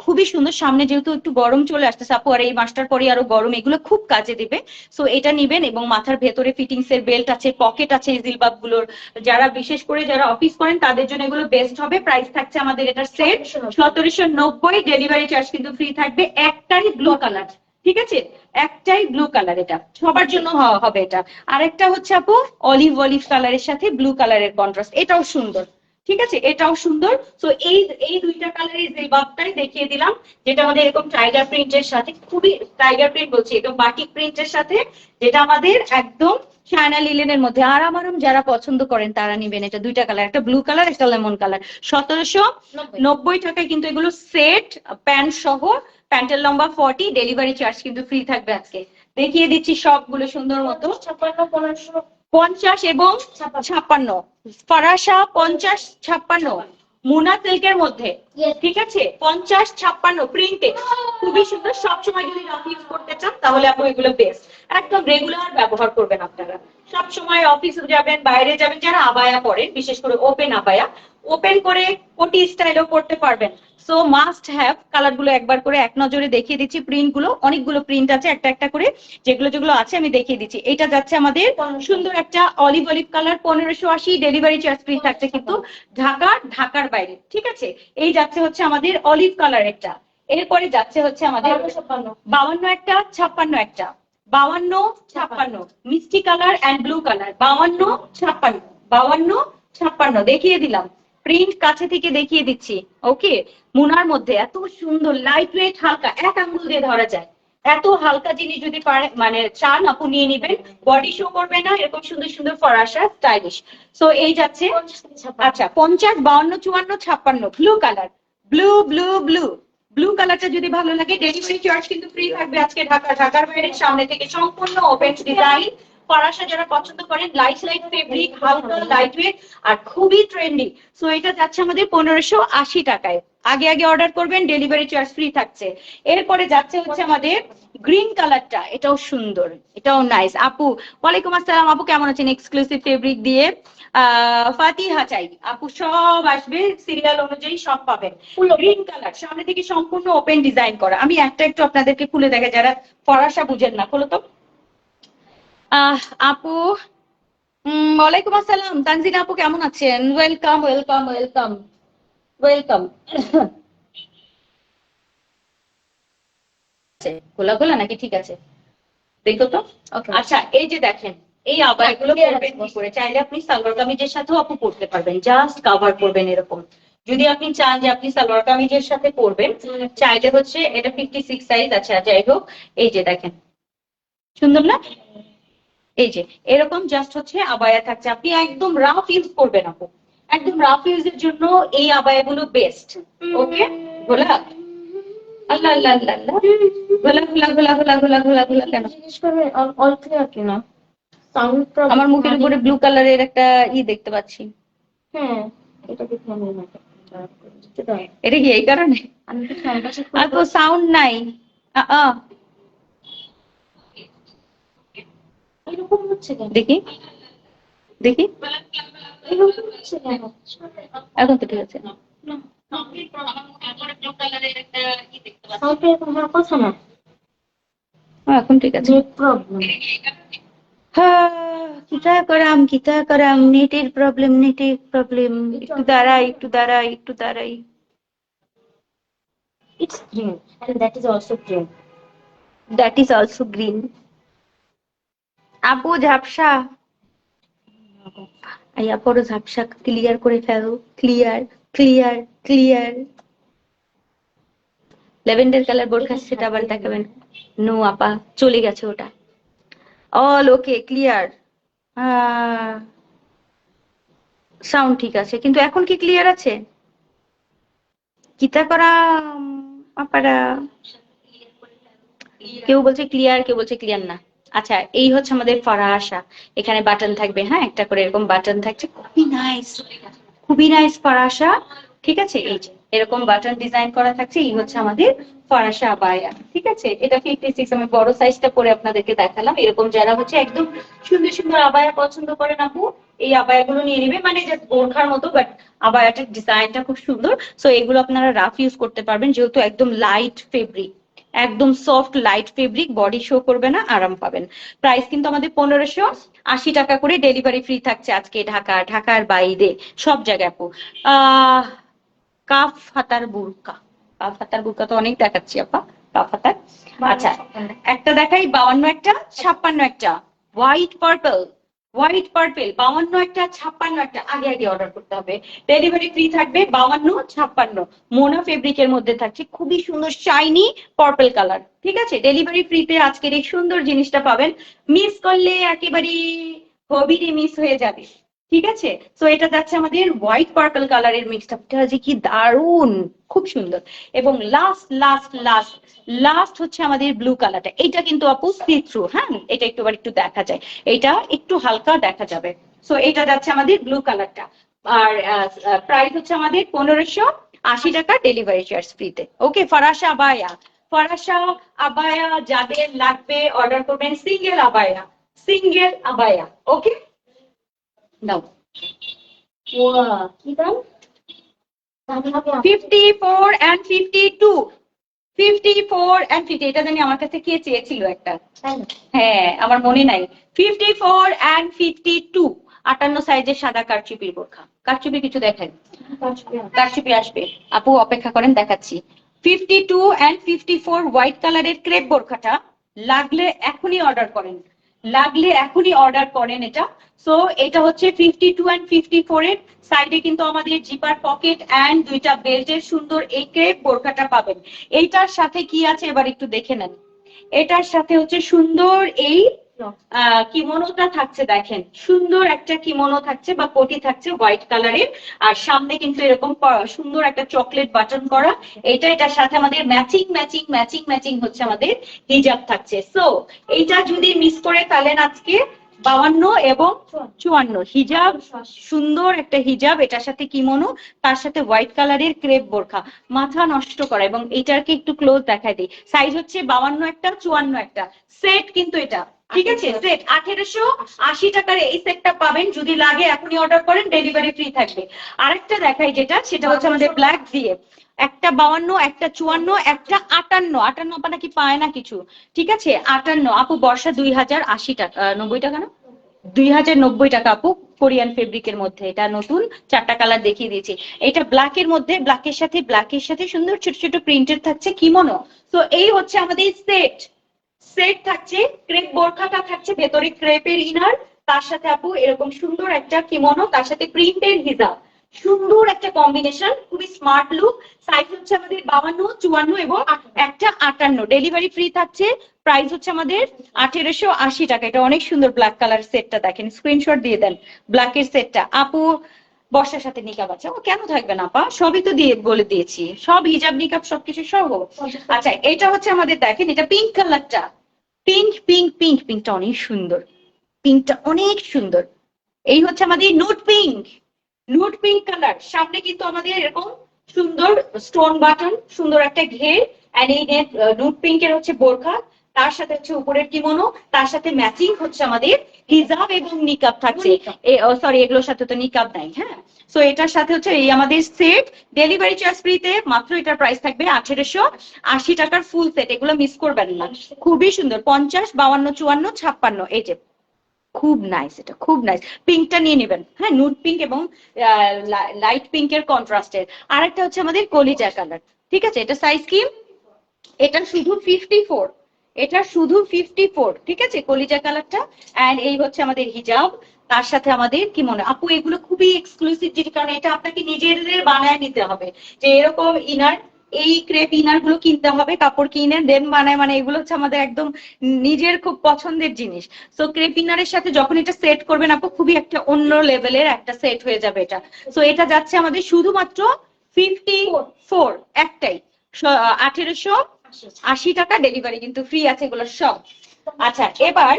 খুবই সুন্দর। সামনে যেহেতু একটু গরম চলে আসতেছে আপু, আর এই মাসটার পরে আরো গরম, এগুলো খুব কাজে দিবে। সো এটা নিবেন, এবং মাথার ভেতরে ফিটিংস এর বেল্ট আছে, পকেট আছে এই জিলবাব গুলোর, যারা বিশেষ করে যারা অফিস করেন তাদের জন্য এগুলো বেস্ট হবে। প্রাইস থাকছে আমাদের এটার সেট 1790, ডেলিভারি চার্জ কিন্তু ফ্রি থাকবে। একটাই ব্লু কালার, ঠিক আছে, একটাই ব্লু কালার, এটা সবার জন্য হবে এটা। আরেকটা হচ্ছে আপু অলিভ কালারের সাথে ব্লু কালারের কন্ট্রাস্ট, এটাও সুন্দর, ঠিক আছে, এটাও সুন্দর। তো এই 2টা কালারের জিলবাবটাই দেখিয়ে দিলাম, যেটা আমাদের এরকম টাইগার প্রিন্টের সাথে, খুবই টাইগার প্রিন্ট বলছি, একদম বাটিক প্রিন্টের সাথে, যেটা আমাদের একদম চায়না লিলেনের মধ্যে আরাম যারা পছন্দ করেন তারা নিবেন। এটা 2টা কালার, একটা ব্লু কালার, একটা লেমন কালার, 1790 টাকায় কিন্তু এগুলো সেট, প্যান্ট সহ, প্যান্টের লম্বা 40, ডেলিভারি চার্জ কিন্তু ফ্রি থাকবে। আজকে দেখিয়ে দিচ্ছি সবগুলো সুন্দর মতো, 50 এবং 56, ফরাসা 50-56, মুনা সিল্কের মধ্যে, ঠিক আছে, 50-56 প্রিন্টে, খুবই সুন্দর। সবসময় যদি রাফ ইউজ করতে চান তাহলে আপনি এগুলো বেস্ট, একদম রেগুলার ব্যবহার করবেন আপনারা। সবসময় অফিসে যাবেন, বাইরে যাবেন, যারা আবায়া পরেন, বিশেষ করে ওপেন আবায়া, ওপেন করে কোটি স্টাইলও করতে পারবেন। So must have. কালার গুলো একবার করে এক নজরে দেখিয়ে দিচ্ছি, প্রিন্ট গুলো অনেকগুলো প্রিন্ট আছে, একটা একটা করে যেগুলো আছে আমি দেখিয়ে দিচ্ছি। এটা যাচ্ছে আমাদের সুন্দর একটা olive colour, 1580, delivery charge free থাকছে কিন্তু ঢাকার বাইরে, ঠিক আছে। এই যাচ্ছে হচ্ছে আমাদের অলিভ কালার একটা, এরপরে যাচ্ছে হচ্ছে আমাদের 52 একটা, 56 একটা, 52-56 মিষ্টি কালার এন্ড ব্লু কালার 52-56 দেখিয়ে দিলাম প্রিন্ট কাছে থেকে দেখিয়ে দিচ্ছি ওকে মুনার মধ্যে এত সুন্দর লাইট ওয়েট হালকা এক আঙ্গুল দিয়ে ধরা যায় এত হালকা জিনিস যদি মানে চান আপু নিয়ে নিবেন বডি শো করবে না এরকম সুন্দর সুন্দর ফরাসা স্টাইলিশ সো এই যাচ্ছে আচ্ছা 50 52 54 56 ব্লু কালার ব্লু কালারটা যদি ভালো লাগে ডেলিভারি চার্জ কিন্তু ফ্রি থাকবে আজকে ঢাকার বাইরে সামনে থেকে সম্পূর্ণ ওপেন ডিজাইন ফরাসা যারা পছন্দ করেন লাইট ফেব্রিক হালকা লাইট ওয়েট আর খুবই ট্রেন্ডি সো এটা যাচ্ছে আমাদের 1580 টাকায় আগে অর্ডার করবেন ডেলিভারি চার্জ ফ্রি থাকছে এরপরে যাচ্ছে হচ্ছে আমাদের গ্রিন কালারটা এটাও সুন্দর এটাও নাইস আপু ওয়ালাইকুম আসসালাম আপু কেমন আছেন এক্সক্লুসিভ ফেব্রিক দিয়ে ফাতিহা চাই আপু সব আসবে সিরিয়াল অনুযায়ী সব পাবেন গ্রিন কালার সামনে থেকে সম্পূর্ণ ওপেন ডিজাইন করা আমি একটু আপনাদেরকে খুলে দেখে যারা ফরাসা বুঝেন না খোলো তো আপু ওয়ালাইকুম আসসালাম তানজিনা আপু কেমন আছেন ওয়েলকাম খোলা নাকি ঠিক আছে দেখো তো আচ্ছা এই যে দেখেন এই আবায়াগুলো পরবেন কি করে চাইলে আপনি সালোয়ার কামিজের সাথেও আপু পরতে পারবেন জাস্ট কভার করবেন এরকম যদি আপনি চান যে আপনি সালোয়ার কামিজের সাথে পরবেন চাইলে হচ্ছে এটা 56 সাইজ আচ্ছা যাই হোক এই যে দেখেন সুন্দর না এই যে এরকম জাস্ট হচ্ছে আবায়া থাকছে আপনি একদম রাফ ইউজ করবেন আপু একদম রাফ ইউজের জন্য এই আবায়াগুলো বেস্ট ওকে গোলা আল্লাহ আল্লাহ আল্লাহ গোলা কেন জিজ্ঞেস করবেন অল ক্লিয়ার কিনা সাউন্ড প্রবলেম আমার মুখের উপরে ব্লু কালারের একটা দেখতে পাচ্ছি হ্যাঁ এটা দেখে আমি এটা কি এই কারণে আমি তো ফ্যানটা আর তো সাউন্ড নাই এরকম হচ্ছে কেন দেখি এরকম হচ্ছে কেন এখন তো ঠিক আছে সাউন্ড এরকম হওয়ার কথা না এখন ঠিক আছে প্রবলেম কিতা করাম নেটের প্রবলেম একটু দাঁড়াই It's green and that is also green. আপু ঝাপসা আইয়া পড়ো ঝাপসা ক্লিয়ার করে ফেলো ক্লিয়ার ল্যাভেন্ডার কালার বোরখা সেটা আবার দেখাবেন নো আপা চলে গেছে ওটা অল ওকে ক্লিয়ার সাউন্ড ঠিক আছে কিন্তু এখন কি ক্লিয়ার আছে কিতা করা আপারা কেউ বলছে ক্লিয়ার না আচ্ছা এই হচ্ছে আমাদের ফরাসা এখানে বাটন থাকবে হ্যাঁ একটা করে এরকম বাটন থাকছে খুবই নাইস ফরাসা ঠিক আছে এই যে এরকম বাটন ডিজাইন করা থাকছে এই হচ্ছে আমাদের ফরাসা আবায়া ঠিক আছে এটা 56 আমি বড় সাইজটা পরে আপনাদেরকে দেখালাম এরকম যারা হচ্ছে একদম সুন্দর আবায়া পছন্দ করেন আপু এই আবায়াগুলো নিয়ে নেবে মানে যে বোরখার মতো বাট আবায়াটার ডিজাইনটা খুব সুন্দর সো এগুলো আপনারা রাফ ইউজ করতে পারবেন যেহেতু একদম লাইট ফেব্রিক একদম soft light fabric body show করবে না আরাম পাবেন প্রাইস কিন্তু আমাদের 1580 টাকা করে ডেলিভারি ফ্রি থাকছে আজকে ঢাকার বাইরে সব জায়গায় আপু কাফ হাতার বুরকা তো অনেক দেখাচ্ছি আপা কাফ হাতার আচ্ছা একটা দেখাই 52 একটা 56 একটা হোয়াইট পার্পল 52 একটা 56 একটা আগে অর্ডার করতে হবে ডেলিভারি ফ্রি থাকবে 52-56 মোনা ফেব্রিকের মধ্যে থাকছে খুবই সুন্দর শাইনি পার্পল কালার ঠিক আছে ডেলিভারি ফ্রিতে আজকের এই সুন্দর জিনিসটা পাবেন মিস করলে একেবারে হবিরে মিস হয়ে যাবে ঠিক আছে সো এটা যাচ্ছে আমাদের হোয়াইট পার্পল কালারের মিক্সডটা যে কি দারুন খুব সুন্দর এবং লাস্ট হচ্ছে আমাদের ব্লু কালারটা এটা কিন্তু আপু সি থ্রু হ্যাঁ এটা একটু দেখা যায় এটা একটু হালকা দেখা যাবে সো এটা যাচ্ছে আমাদের ব্লু কালারটা আর প্রাইস হচ্ছে আমাদের 1580 টাকা ডেলিভারি চার্জ ফ্রিতে ওকে ফরাসা আবায়া যাদের লাগবে অর্ডার করবেন সিঙ্গেল আবায়া ওকে নাও কি দাম 54 and 50 এটা জানি আমার কাছে কে চেয়েছিল একটা হ্যাঁ আমার মনে নাই 54 and 52 58 সাইজের সাদা কারচুপির বোরখা কারচুপি কিছু দেখেন কারচুপি আসবে আপু অপেক্ষা করেন দেখাচ্ছি 52 and 54 হোয়াইট কালারের ক্রেপ বোরখাটা লাগলে এখনই অর্ডার করেন, লাগলে এখনই অর্ডার করেন এটা। সো এটা হচ্ছে 52 and 54 এর। সাইডে কিন্তু আমাদের জিপার পকেট এন্ড দুইটা বেল্টের সুন্দর এই ক্রেপ বোরখাটা পাবেন। এইটার সাথে কি আছে এবার একটু দেখে নেন। এটার সাথে হচ্ছে সুন্দর এই কিমোনোটা থাকছে, দেখেন সুন্দর একটা কিমোনো থাকছে বা কোটি থাকছে হোয়াইট কালারের, আর সামনে কিন্তু এরকম সুন্দর একটা চকলেট বাটন করা। এটার সাথে আমাদের ম্যাচিং ম্যাচিং ম্যাচিং ম্যাচিং হচ্ছে আমাদের হিজাব থাকছে। সো এইটা যদি মিস করে ফেলেন আজকে 52 এবং 54 হিজাব, সুন্দর একটা হিজাব, এটার সাথে কিমোনো, তার সাথে হোয়াইট কালারের ক্রেপ বোরখা, মাথা নষ্ট করা। এবং এইটাকে একটু ক্লোজ দেখাই দিই, সাইজ হচ্ছে 52 একটা 54 একটা, সেট কিন্তু এটা, ঠিক আছে? সেট 1880 টাকার এই সেটটা পাবেন। যদি লাগে এখনই অর্ডার করেন, ডেলিভারি ফ্রি থাকবে। আরেকটা দেখাই যেটা, সেটা হচ্ছে আমাদের ব্ল্যাক দিয়ে একটা 52, একটা 54, একটা 58। 58 আপনারা কি পায় না কিছু, ঠিক আছে? 58 আপু বর্ষা 2080 টাকা, 90 টাকা না, 2090 টাকা আপু, কোরিয়ান ফেব্রিকের মধ্যে। এটা নতুন 4টা কালার দেখিয়ে দিয়েছি। এটা ব্ল্যাকের মধ্যে, ব্ল্যাকের সাথে সুন্দর ছোট ছোট প্রিন্টের থাকছে কিমোনো। তো এই হচ্ছে আমাদের সেট। সেট থাকছে, ক্রেপ বোরখাটা থাকছে ভেতরে ক্রেপের ইনার, তার সাথে আপু এরকম সুন্দর একটা কিমোনো, তার সাথে প্রিন্টের হিজাব, সুন্দর একটা কম্বিনেশন, খুবই স্মার্ট লুক। সাইজ হচ্ছে আমাদের 52, 54 এবং একটা 58। ডেলিভারি ফ্রি থাকছে। প্রাইস হচ্ছে আমাদের 1880 টাকা। এটা অনেক সুন্দর ব্ল্যাক কালার সেটটা, দেখেন স্ক্রিনশট দিয়ে দেন ব্ল্যাকের সেটটা। আপু বর্ষার সাথে নিকাব আছে, ও কেন থাকবে না আপা, সবই তো দিয়ে বলে দিয়েছি, সব হিজাব নিকাব সবকিছু সহ। আচ্ছা এটা হচ্ছে আমাদের, দেখেন এটা পিঙ্ক কালারটা, পিঙ্কটা অনেক সুন্দর, পিঙ্কটা অনেক সুন্দর। এই হচ্ছে আমাদের নুট পিঙ্ক কালার, সামনে কিন্তু আমাদের এরকম সুন্দর স্টোন বাটন, সুন্দর একটা ঘের, এন্ড এই নুট পিঙ্কের হচ্ছে বোরখা, তার সাথে হচ্ছে উপরের কিমোনো, তার সাথে ম্যাচিং হচ্ছে আমাদের হিজাব এবং নিকাব থাকছে। সরি, এগুলোর সাথে তো নিকাব নাই, হ্যাঁ। সো এটার সাথে হচ্ছে এই আমাদের সেট, ডেলিভারি চার্জ ফ্রিতে। মাত্র এটার প্রাইস থাকবে 1880 টাকার ফুল সেট, এগুলো মিস করবেন না। খুবই সুন্দর, 50, 52, 54, 56। এই যে খুব নাইস, এটা খুব নাইস। পিঙ্কটা নিয়ে নেবেন, হ্যাঁ, নুড পিঙ্ক এবং লাইট পিঙ্কের কন্ট্রাস্টের। আরেকটা হচ্ছে আমাদের কলিজা কালার, ঠিক আছে? এটা সাইজ কি, এটা শুধু 54, এটা শুধু 54, ঠিক আছে? কলিজা কালারটা। এন্ড এই হচ্ছে আমাদের হিজাব, তার সাথে আমাদের কি মনে আপু এগুলো খুবই এক্সক্লুসিভ জিনিস, কারণ এটা আপনাকে নিজেদের বানায় নিতে হবে। যে এরকম ইনার, এই ক্রেপ ইনার গুলো কিনতে হবে, কাপড় কিনে দেন বানায়, মানে এগুলো হচ্ছে আমাদের একদম নিজের খুব পছন্দের জিনিস। সো ক্রেপ ইনারের সাথে যখন এটা সেট করবেন আপু, খুবই একটা অন্য লেভেলের একটা সেট হয়ে যাবে এটা। সো এটা যাচ্ছে আমাদের শুধুমাত্র 54, একটাই 1880 টাকা, ডেলিভারি কিন্তু ফ্রি আছে এগুলো সব। আচ্ছা এবার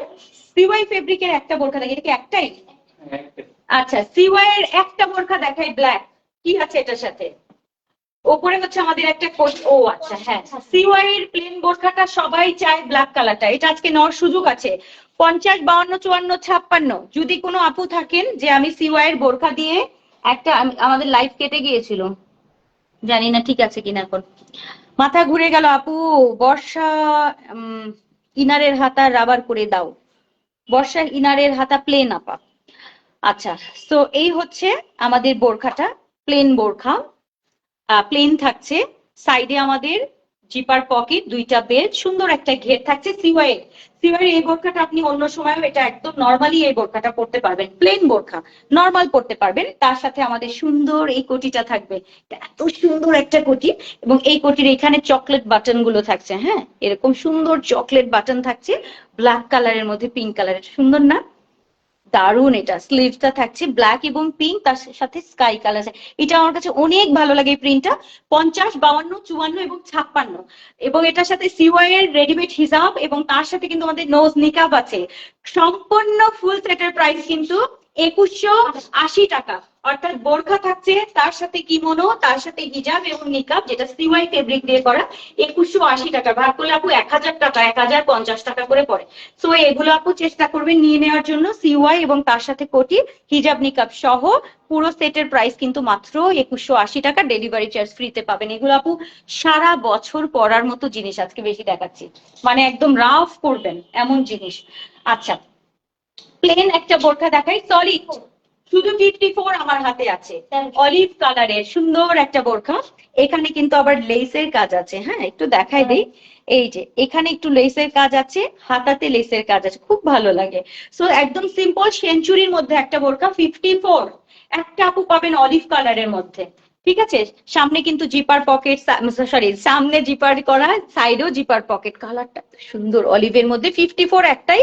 সিওয়াই ফেব্রিকের একটা বোরখা দেখি, এটা কি একটাই? আচ্ছা সিওয়াই এর একটা বোরখা দেখাই, ব্ল্যাক, কি আছে এটার সাথে? ওপরে হচ্ছে আমাদের একটা কোট, ও আচ্ছা হ্যাঁ, সিওয়াই এর প্লেন বোরখাটা সবাই চায় ব্ল্যাক কালারটা, এটা আজকে নেওয়ার সুযোগ আছে। 50, 52, 54, 56। যদি কোনো আপু থাকেন যে আমি সিওয়াই এর বোরখা দিয়ে একটা, আমাদের লাইভ কেটে গিয়েছিল, জানি না ঠিক আছে কিনা এখন, মাথা ঘুরে গেল আপু। বর্ষা ইনারের হাতা রাবার করে দাও, বর্ষা ইনারের হাতা প্লেন আপা। আচ্ছা, তো এই হচ্ছে আমাদের বোরখাটা, প্লেন বোরখা, প্লেন থাকছে। সাইডে আমাদের জিপার পকেট, দুইটা বেল্ট, সুন্দর একটা ঘের থাকছে। সিওয়াই এই বোরখাটা আপনি অন্য সময়ও এটা একদম নর্মালি এই বোরখাটা পরতে পারবেন, প্লেন বোরখা নর্মাল পরতে পারবেন। তার সাথে আমাদের সুন্দর এই কোটিটা থাকবে, এত সুন্দর একটা কোটি, এবং এই কোটির এখানে চকলেট বাটন গুলো থাকছে, হ্যাঁ, এরকম সুন্দর চকলেট বাটন থাকছে ব্ল্যাক কালারের মধ্যে, পিঙ্ক কালারের, সুন্দর না? দারুন। এটা স্লিভসটা থাকছে ব্ল্যাক এবং পিঙ্ক, তার সাথে স্কাই কালার। এটা আমার কাছে অনেক ভালো লাগে এই প্রিন্টটা। 50, 52, 54 এবং 56। এবং এটার সাথে সিওয়াই এর রেডিমেড হিজাব, এবং তার সাথে কিন্তু আমাদের নোজ নিকাব আছে। সম্পূর্ণ ফুল সেটের প্রাইস কিন্তু 2180 টাকা। অর্থাৎ বোরখা থাকছে, তার সাথে কিমোনো, তার সাথে হিজাব এবং নিকাব, যেটা সিওয়াই ফেব্রিক দিয়ে করা, 2180 টাকা। ভাগ করলে আপু 1000 টাকা, 1050 টাকা করে পড়ে। সো এগুলো আপু চেষ্টা করবেন নিয়ে নেওয়ার জন্য। সিওয়াই এবং তার সাথে কোটি, হিজাব নিকাব সহ পুরো সেটের প্রাইস কিন্তু মাত্র 2180 টাকা, ডেলিভারি চার্জ ফ্রিতে পাবেন। এগুলো আপু সারা বছর পরার মতো জিনিস, আজকে বেশি দেখাচ্ছি, মানে একদম রাফ করবেন এমন জিনিস। আচ্ছা প্লেন একটা বোরখা দেখাই, সলিড, শুধু 54 আমার হাতে আছে, অলিভ কালারের সুন্দর একটা বোরখা। এখানে কিন্তু আবার লেসের কাজ আছে, হ্যাঁ একটু দেখাই দিই। এই যে এখানে একটু লেসের কাজ আছে, হাতাতে লেসের কাজ আছে, খুব ভালো লাগে। সো একদম সিম্পল সেঞ্চুরির মধ্যে একটা বোরকা 54। একটা আপু পাবেন অলিভ কালারের মধ্যে, ঠিক আছে। সামনে কিন্তু জিপার পকেট, সরি সামনে জিপার করা, সাইডেও জিপার পকেট, কালারটা সুন্দর অলিভের মধ্যে 54 একটাই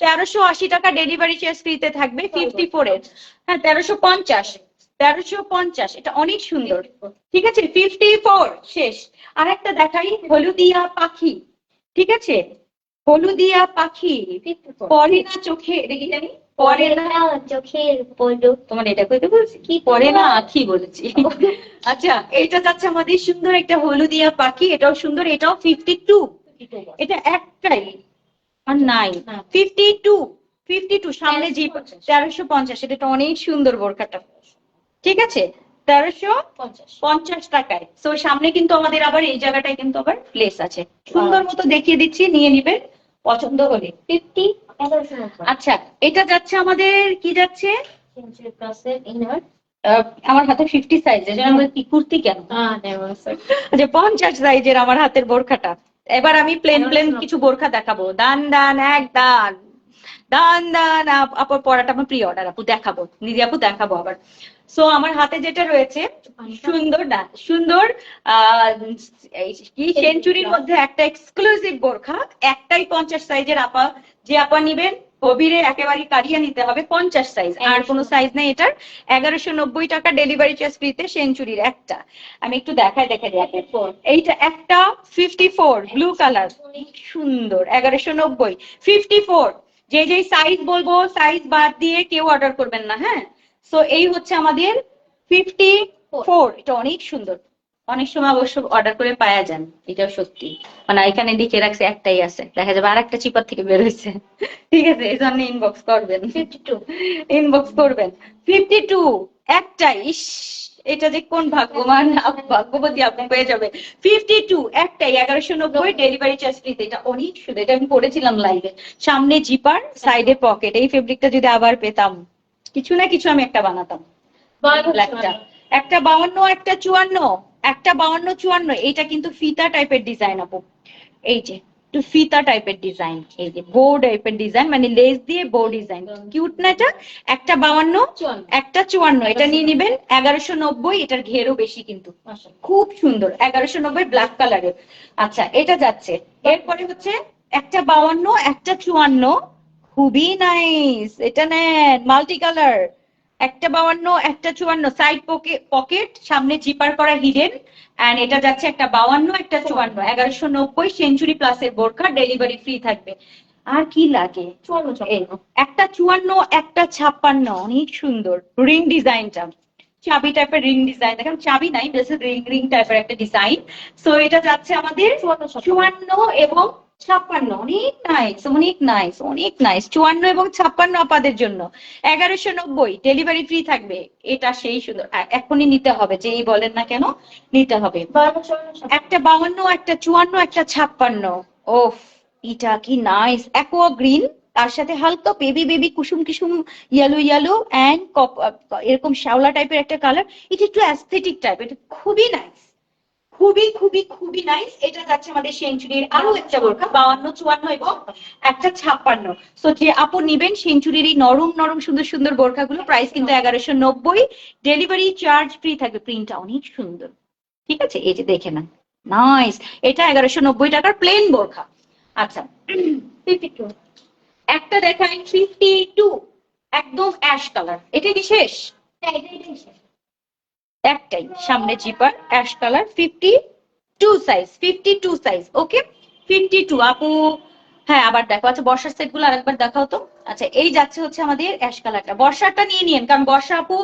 1380 টাকা, ডেলিভারি চার্জ ফ্রিতে থাকবে 54 এর। হ্যাঁ 1350, 1350, এটা অনেক সুন্দর, ঠিক আছে 54 শেষ। আর একটা দেখাই, হলুদিয়া পাখি, ঠিক আছে, হলুদিয়া পাখি, পরে না চোখে, দেখি জানি পরে না চোখের পলক। তোমার এটা কইতে বলছি কি, পরে না আখি বলেছি। আচ্ছা এইটা যাচ্ছে আমাদের সুন্দর একটা হলুদিয়া পাখি, এটাও সুন্দর, এটাও 52। এটা একটাই আর নাই, 52 সামনে জি 1350, এটা অনেক সুন্দর বোরখাটা, ঠিক আছে 1350 টাকায়। তো সামনে কিন্তু আমাদের আবার এই জায়গাটায় কিন্তু আবার লেস আছে, সুন্দর মতো দেখিয়ে দিচ্ছি, নিয়ে নিবেন পছন্দ হলে। 1190। আচ্ছা এটা যাচ্ছে আমাদের কি যাচ্ছে, সেঞ্চুরি প্লাসের ইনার। আমার হাতে 50 সাইজের, আমাদের কি কুর্তি কেন, আচ্ছা 50 সাইজের আমার হাতের বোরখাটা। এবার আমি প্লেন কিছু বোরখা দেখাবো, দান দান এক দান, দান দান আপু পড়াটা আমার প্রি অর্ডার আপু, দেখাবো নিদি আপু দেখাবো আবার। সো আমার হাতে যেটা রয়েছে সুন্দর না সুন্দর কি সেঞ্চুরির মধ্যে একটা এক্সক্লুসিভ বোরখা, একটাই 50 সাইজের আপা, যে আপা নিবেন গভীরে একেবারে কারিয়ে নিতে হবে, 50 সাইজ, আর কোনো সাইজ নেই এটার। 1190 টাকা, ডেলিভারি চার্জ ফ্রিতে, সেঞ্চুরির একটা। আমি একটু দেখাই এইটা একটা 54 ব্লু কালার, সুন্দর 1190 54। যে যে সাইজ বলবো সাইজ বাদ দিয়ে কেউ অর্ডার করবেন না, হ্যাঁ। সো এই হচ্ছে আমাদের 54, এটা অনেক সুন্দর, অনেক সময় অবশ্য অর্ডার করে পাওয়া যান, এটাও সত্যি, মানে এখানে লিখে রাখছে একটাই আছে, দেখা যাবে আর একটা চিপার থেকে বের হয়েছে, ঠিক আছে এই জন্য ইনবক্স করবেন, 52 ইনবক্স করবেন 52 একটাই। ইস এটা যে কোন ভাগ্যবান ভাগ্যবতী আপনি পেয়ে যাবে 52 একটাই, 1190, ডেলিভারি চার্জ ফ্রিতে, এটা অনেক সুন্দর, এটা আমি পরেছিলাম লাইভে। সামনে জিপার, সাইডে পকেট, এই ফেব্রিকটা যদি আবার পেতাম, কিছু না কিছু আমি একটা বানাতাম। একটা 52, একটা 54, একটা 52 54, এইটা কিন্তু ফিতা টাইপের ডিজাইন আপু, এই যে একটু ফিতা টাইপের ডিজাইন, এই যে বো টাইপের ডিজাইন, মানে লেস দিয়ে বো ডিজাইন, কিউট না এটা। একটা 52, একটা 54, এটা নিয়ে নিবেন 1190, এটার ঘেরও বেশি কিন্তু, খুব সুন্দর 1190 ব্ল্যাক কালারের। আচ্ছা এটা যাচ্ছে, এরপরে হচ্ছে একটা 52, একটা 54, খুবই নাইস, এটা নেন মাল্টি কালার, একটা 52, একটা 54, সাইড পকেট, সামনে জিপার করা হিডেন, এন্ড এটা যাচ্ছে একটা 52, একটা 54, 1190, সেঞ্চুরি প্লাসের বোরখা, ডেলিভারি ফ্রি থাকবে। আর কি লাগে, একটা 54, একটা 56, অনেক সুন্দর রিং ডিজাইনটা, চাবি টাইপের রিং ডিজাইন, দেখেন চাবি নাই, রিং রিং টাইপের একটা ডিজাইন। সো এটা যাচ্ছে আমাদের 54 এবং 56, অনেক নাইস অনেক নাইস অনেক নাইস, 54 এবং 56 আপাদের জন্য 1190, ডেলিভারি ফ্রি থাকবে, এটা সেই সুন্দর, এখনই নিতে হবে, যেই বলেন না কেন নিতে হবে। একটা 52, একটা 54, একটা 56, ওফ এটা কি নাইস, অ্যাকোয়া গ্রিন, তার সাথে হালকা বেবি বেবি কুসুম কুসুম ইয়েলো ইয়েলো এন্ড এরকম শ্যাওলা টাইপের একটা কালার, এটা একটু অ্যাস্থেটিক টাইপ, এটা খুবই নাইস, খুবই খুবই খুবই নাইস। এটা যাচ্ছে আমাদের সেঞ্চুরির আরো একটা বোরখা 52, 54 এবং একটা 56। সো যে আপু নিবেন সেঞ্চুরির এই নরম নরম সুন্দর সুন্দর বোরখাগুলো, প্রাইস কিন্তু 1190, ডেলিভারি চার্জ ফ্রি থাকবে, প্রিন্টটা অনেক সুন্দর, ঠিক আছে এই যে দেখে না নাইস, এটা 1190 টাকার প্লেন বোরখা। আচ্ছা 52, একটা দেখাই 52, একদম অ্যাশ কালার, এটা বিশেষ একটাই, সামনে zipper ash colour, 52 size, 52 size, okay 52 আপু। হ্যাঁ আবার দেখো, আচ্ছা বর্ষার সেট গুলো আরেকবার দেখাও তো। আচ্ছা এই যাচ্ছে হচ্ছে আমাদের অ্যাশ কালারটা, বর্ষাটা নিয়ে নিন, কারণ বর্ষা আপু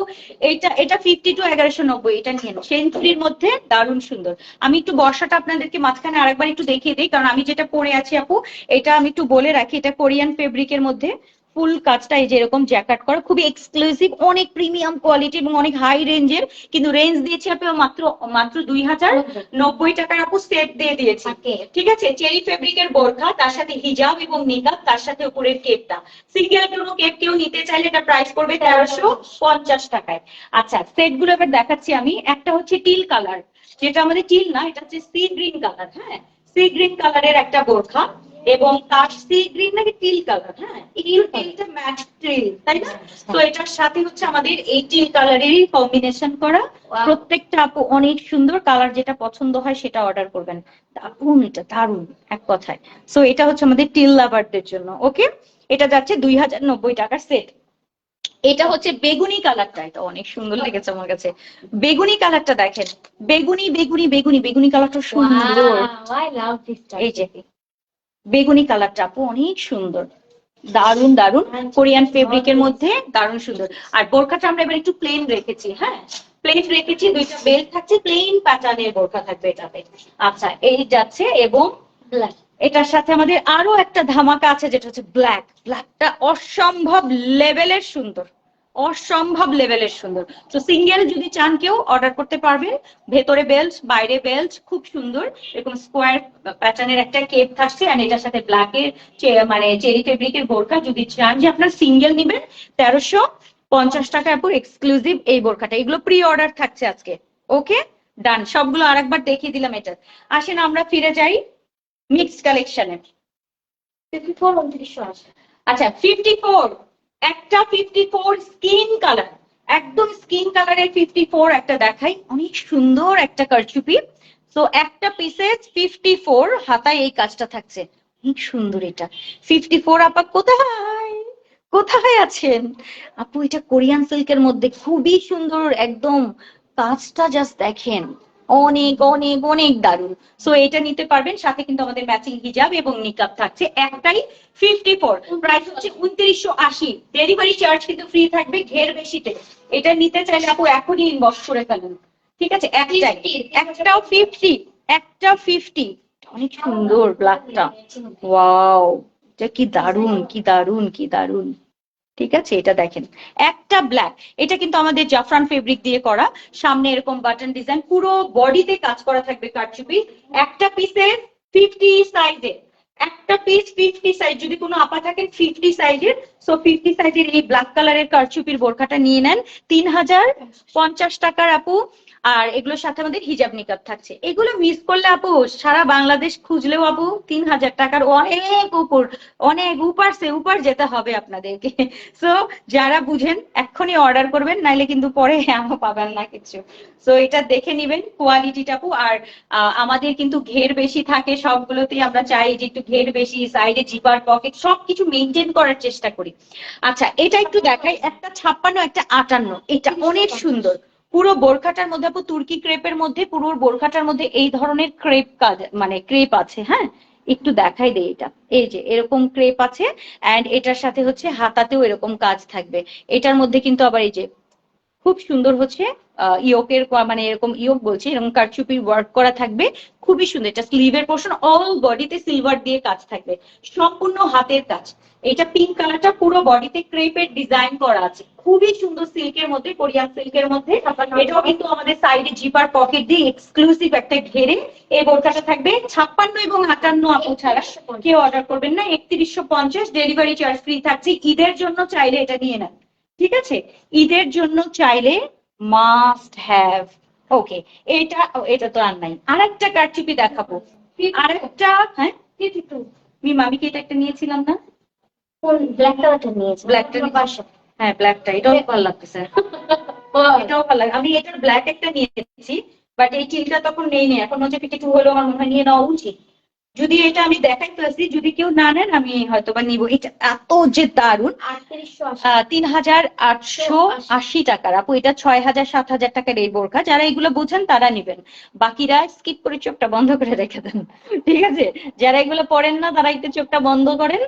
এটা 52 1190, এটা নিয়ে নিন, সেঞ্চুরির মধ্যে দারুণ সুন্দর। আমি একটু বর্ষাটা আপনাদেরকে মাঝখানে আরেকবার একটু দেখিয়ে দিই, কারণ আমি যেটা পরে আছি আপু, এটা আমি একটু বলে রাখি, এটা কোরিয়ান ফেব্রিকের মধ্যে ফুল কাজটা এই যে এরকম জ্যাকেট করা, খুবই এক্সক্লুসিভ, অনেক প্রিমিয়াম কোয়ালিটি এবং অনেক হাই রেঞ্জের, কিন্তু রেঞ্জ দিয়েছি আপনি মাত্র মাত্র 2090 টাকার আপু সেট দিয়ে দিয়েছি। ঠিক আছে, চেরি ফেব্রিকের বোরখা, তার সাথে হিজাব এবং নিকাব, তার সাথে উপরের কেপটা। সিঙ্গেল কোনো কেপ কেউ নিতে চাইলে এটা প্রাইস পড়বে 1350 টাকায়। আচ্ছা, সেট গুলো এবার দেখাচ্ছি আমি। একটা হচ্ছে টিল কালার, যেটা আমাদের টিল না, এটা হচ্ছে সি গ্রিন কালার। হ্যাঁ, সি গ্রিন কালারের একটা বোরখা, এবং তার সি গ্রিন নাকি টিল কালার, হ্যাঁ টিলটা ম্যাট টিল, তাই না? তো এটার সাথে হচ্ছে আমাদের এই টিল কালারেরই কম্বিনেশন করা। প্রত্যেকটা আপু অনেক সুন্দর, কালার যেটা পছন্দ হয় সেটা অর্ডার করবেন। দারুন, এটা দারুন এক কথায়। সো এটা হচ্ছে আমাদের টিল লাভারদের জন্য। ওকে, এটা যাচ্ছে 2090 টাকার সেট। এটা হচ্ছে বেগুনি কালারটা, এটা অনেক সুন্দর লেগেছে আমার কাছে। বেগুনি কালারটা দেখেন, বেগুনি বেগুনি বেগুনি বেগুনি কালারটা সুন্দর। এই যে বেগুনি কালারটা আপু অনেক সুন্দর, দারুন দারুন, কোরিয়ান ফেব্রিকের মধ্যে দারুন সুন্দর। আর বোরখাটা আমরা এবার একটু প্লেন রেখেছি। হ্যাঁ, প্লেন রেখেছি, দুইটা বেল্ট থাকছে, প্লেন প্যাটার্নের বোরখা থাকবে এটাতে। আচ্ছা, এই যাচ্ছে, এবং এটার সাথে আমাদের আরো একটা ধামাকা আছে, যেটা হচ্ছে ব্ল্যাক। ব্ল্যাকটা অসম্ভব লেভেলের সুন্দর, অসম্ভব লেভেলের সুন্দর। তো সিঙ্গেল যদি চান কেউ অর্ডার করতে পারবেন। ভেতরে বেল্ট, বাইরে বেল্ট, খুব সুন্দর। এরকম স্কোয়ার প্যাটার্নের একটা কেপ থাকছে, আর এটার সাথে ব্ল্যাকের মানে চেরি ফেব্রিকের বোরখা। যদি চান যে আপনার সিঙ্গেল নিবেন, 1350 টাকার উপর এক্সক্লুসিভ এই বোরখাটা। এগুলো প্রি অর্ডার থাকছে আজকে। ওকে, ডান, সবগুলো আরেকবার দেখিয়ে দিলাম এটা। আসেন আমরা ফিরে যাই মিক্সড কালেকশনে। 54 আচ্ছা, 54, একটা 54 স্কিন কালার, একদম স্কিন কালারের 54 একটা দেখাই, অনেক সুন্দর একটা কারচুপি। তো একটা পিসেস 54, হাতায় এই কাজটা থাকছে, অনেক সুন্দর। এটা 54 আপা কোথায় কোথায় আছেন আপু? এটা কোরিয়ান সিল্কের মধ্যে খুবই সুন্দর, একদম কাজটা জাস্ট দেখেন, অনেক অনেক অনেক দারুণ। সো এটা নিতে পারবেন, সাথে কিন্তু আমাদের ম্যাচিং হিজাব এবং নিকাব থাকছে। একটাই 54, প্রাইস হচ্ছে 2980। ডেলিভারি চার্জ কিন্তু ফ্রি থাকবে ঘের বেশিতে। এটা নিতে চাইলে আপু এখনই ইনবক্স করে ফেলুন। ঠিক আছে, একটাও 50, একটা 50, অনেক সুন্দর ব্ল্যাকটা। ওয়াও, এটা কি দারুণ, কি দারুণ, কি দারুণ। ঠিক আছে, এটা দেখেন, একটা ব্ল্যাক। এটা কিন্তু আমাদের জাফরান ফেব্রিক দিয়ে করা, সামনে এরকম বাটন ডিজাইন, পুরো বডিতে কাজ করা থাকবে কারচুপি। একটা পিসে 50 সাইজে, একটা পিস 50 সাইজ, যদি কোনো আপা থাকেন 50 সাইজের, সো 50 সাইজের এই ব্ল্যাক কালারের কারচুপির বোরখাটা নিয়ে নেন 3050 টাকার আপু। আর এগুলোর সাথে আমাদের হিজাব নিকাব থাকছে। এগুলো মিস করলে আপু সারা বাংলাদেশ খুঁজলেও আপু 3000 টাকার অনেক উপর, অনেক উপার যেতে হবে আপনাদেরকে। সো যারা বুঝেন এক্ষুনি অর্ডার করবেন, নাইলে কিন্তু পরে আমও পাবেন না কিছু। সো এটা দেখে নিবেন কোয়ালিটিটা আপু। আর আমাদের কিন্তু ঘের বেশি থাকে সবগুলোতেই, আমরা চাই যে একটু ঘের বেশি, সাইডে জিপার পকেট সবকিছু মেনটেন করার চেষ্টা করি। আচ্ছা, এটা একটু দেখাই, একটা 56, একটা 58, এটা অনেক সুন্দর। পুরো বোরখাটার মধ্যে আপু তুর্কি ক্রেপের মধ্যে, পুরো বোরখাটার মধ্যে এই ধরনের ক্রেপ কাজ, মানে ক্রেপ আছে। হ্যাঁ, একটু দেখাই দেই, এটা এই যে এরকম ক্রেপ আছে, এন্ড এটার সাথে হচ্ছে হাতাতেও এরকম কাজ থাকবে। এটার মধ্যে কিন্তু আবার এই যে খুব সুন্দর হচ্ছে ইয়োকের, মানে এরকম ইয়োক বলছি, এরকম কারচুপি ওয়ার্ক করা থাকবে, খুবই সুন্দর। এটা স্লিভের পোর্শন, অল বডিতে সিলভার দিয়ে কাজ থাকবে, সম্পূর্ণ হাতের কাজ। এটা পিঙ্ক কালারটা পুরো বডিতে ক্রেপের ডিজাইন করা আছে, খুবই সুন্দর, সিল্কের মধ্যে, কোরিয়ান সিল্কের মধ্যে। এটাও কিন্তু আমাদের সাইডে জিপার পকেট দিয়ে এক্সক্লুসিভ একটা ঘেরে এই বোরখাটা থাকবে। 56 এবং 58 আপু ছাড়া কেউ অর্ডার করবেন না। 3150, ডেলিভারি চার্জ ফ্রি থাকছে। ঈদের জন্য চাইলে এটা নিয়ে নেন। ঠিক আছে, ঈদের জন্য চাইলে মাস্ট হ্যাভ। ওকে, এটা এটা তো আর নাই। আরেকটা কারচুপি দেখাবো, আরেকটা। হ্যাঁ, আমি কি এটা একটা নিয়েছিলাম না? ব্ল্যাক কালারটা নিয়েছি, ব্ল্যাকটা, হ্যাঁ ব্ল্যাকটা, এটাও ভালো লাগতেছে। এটাও ভালো লাগে। আমি এটার ব্ল্যাক একটা নিয়েছি, বাট এই চিলটা তখন নেই, এখন হচ্ছে 52 হলো, আমার মনে হয় নিয়ে নেওয়া উচিত। যদি এটা আমি দেখাই প্লাস, যদি কেউ না নেন আমি হয়তো বা নিবো। এটা এত যে দারুন, 3880 টাকার আপু। এটা 6000-7000 টাকার এই বোরখা। যারা এগুলো বুঝেন তারা নিবেন, বাকিরা স্কিপ করে চোখটা বন্ধ করে রেখে দেন। ঠিক আছে, যারা এগুলো পড়েন না তারা একটু চোখটা বন্ধ করেন।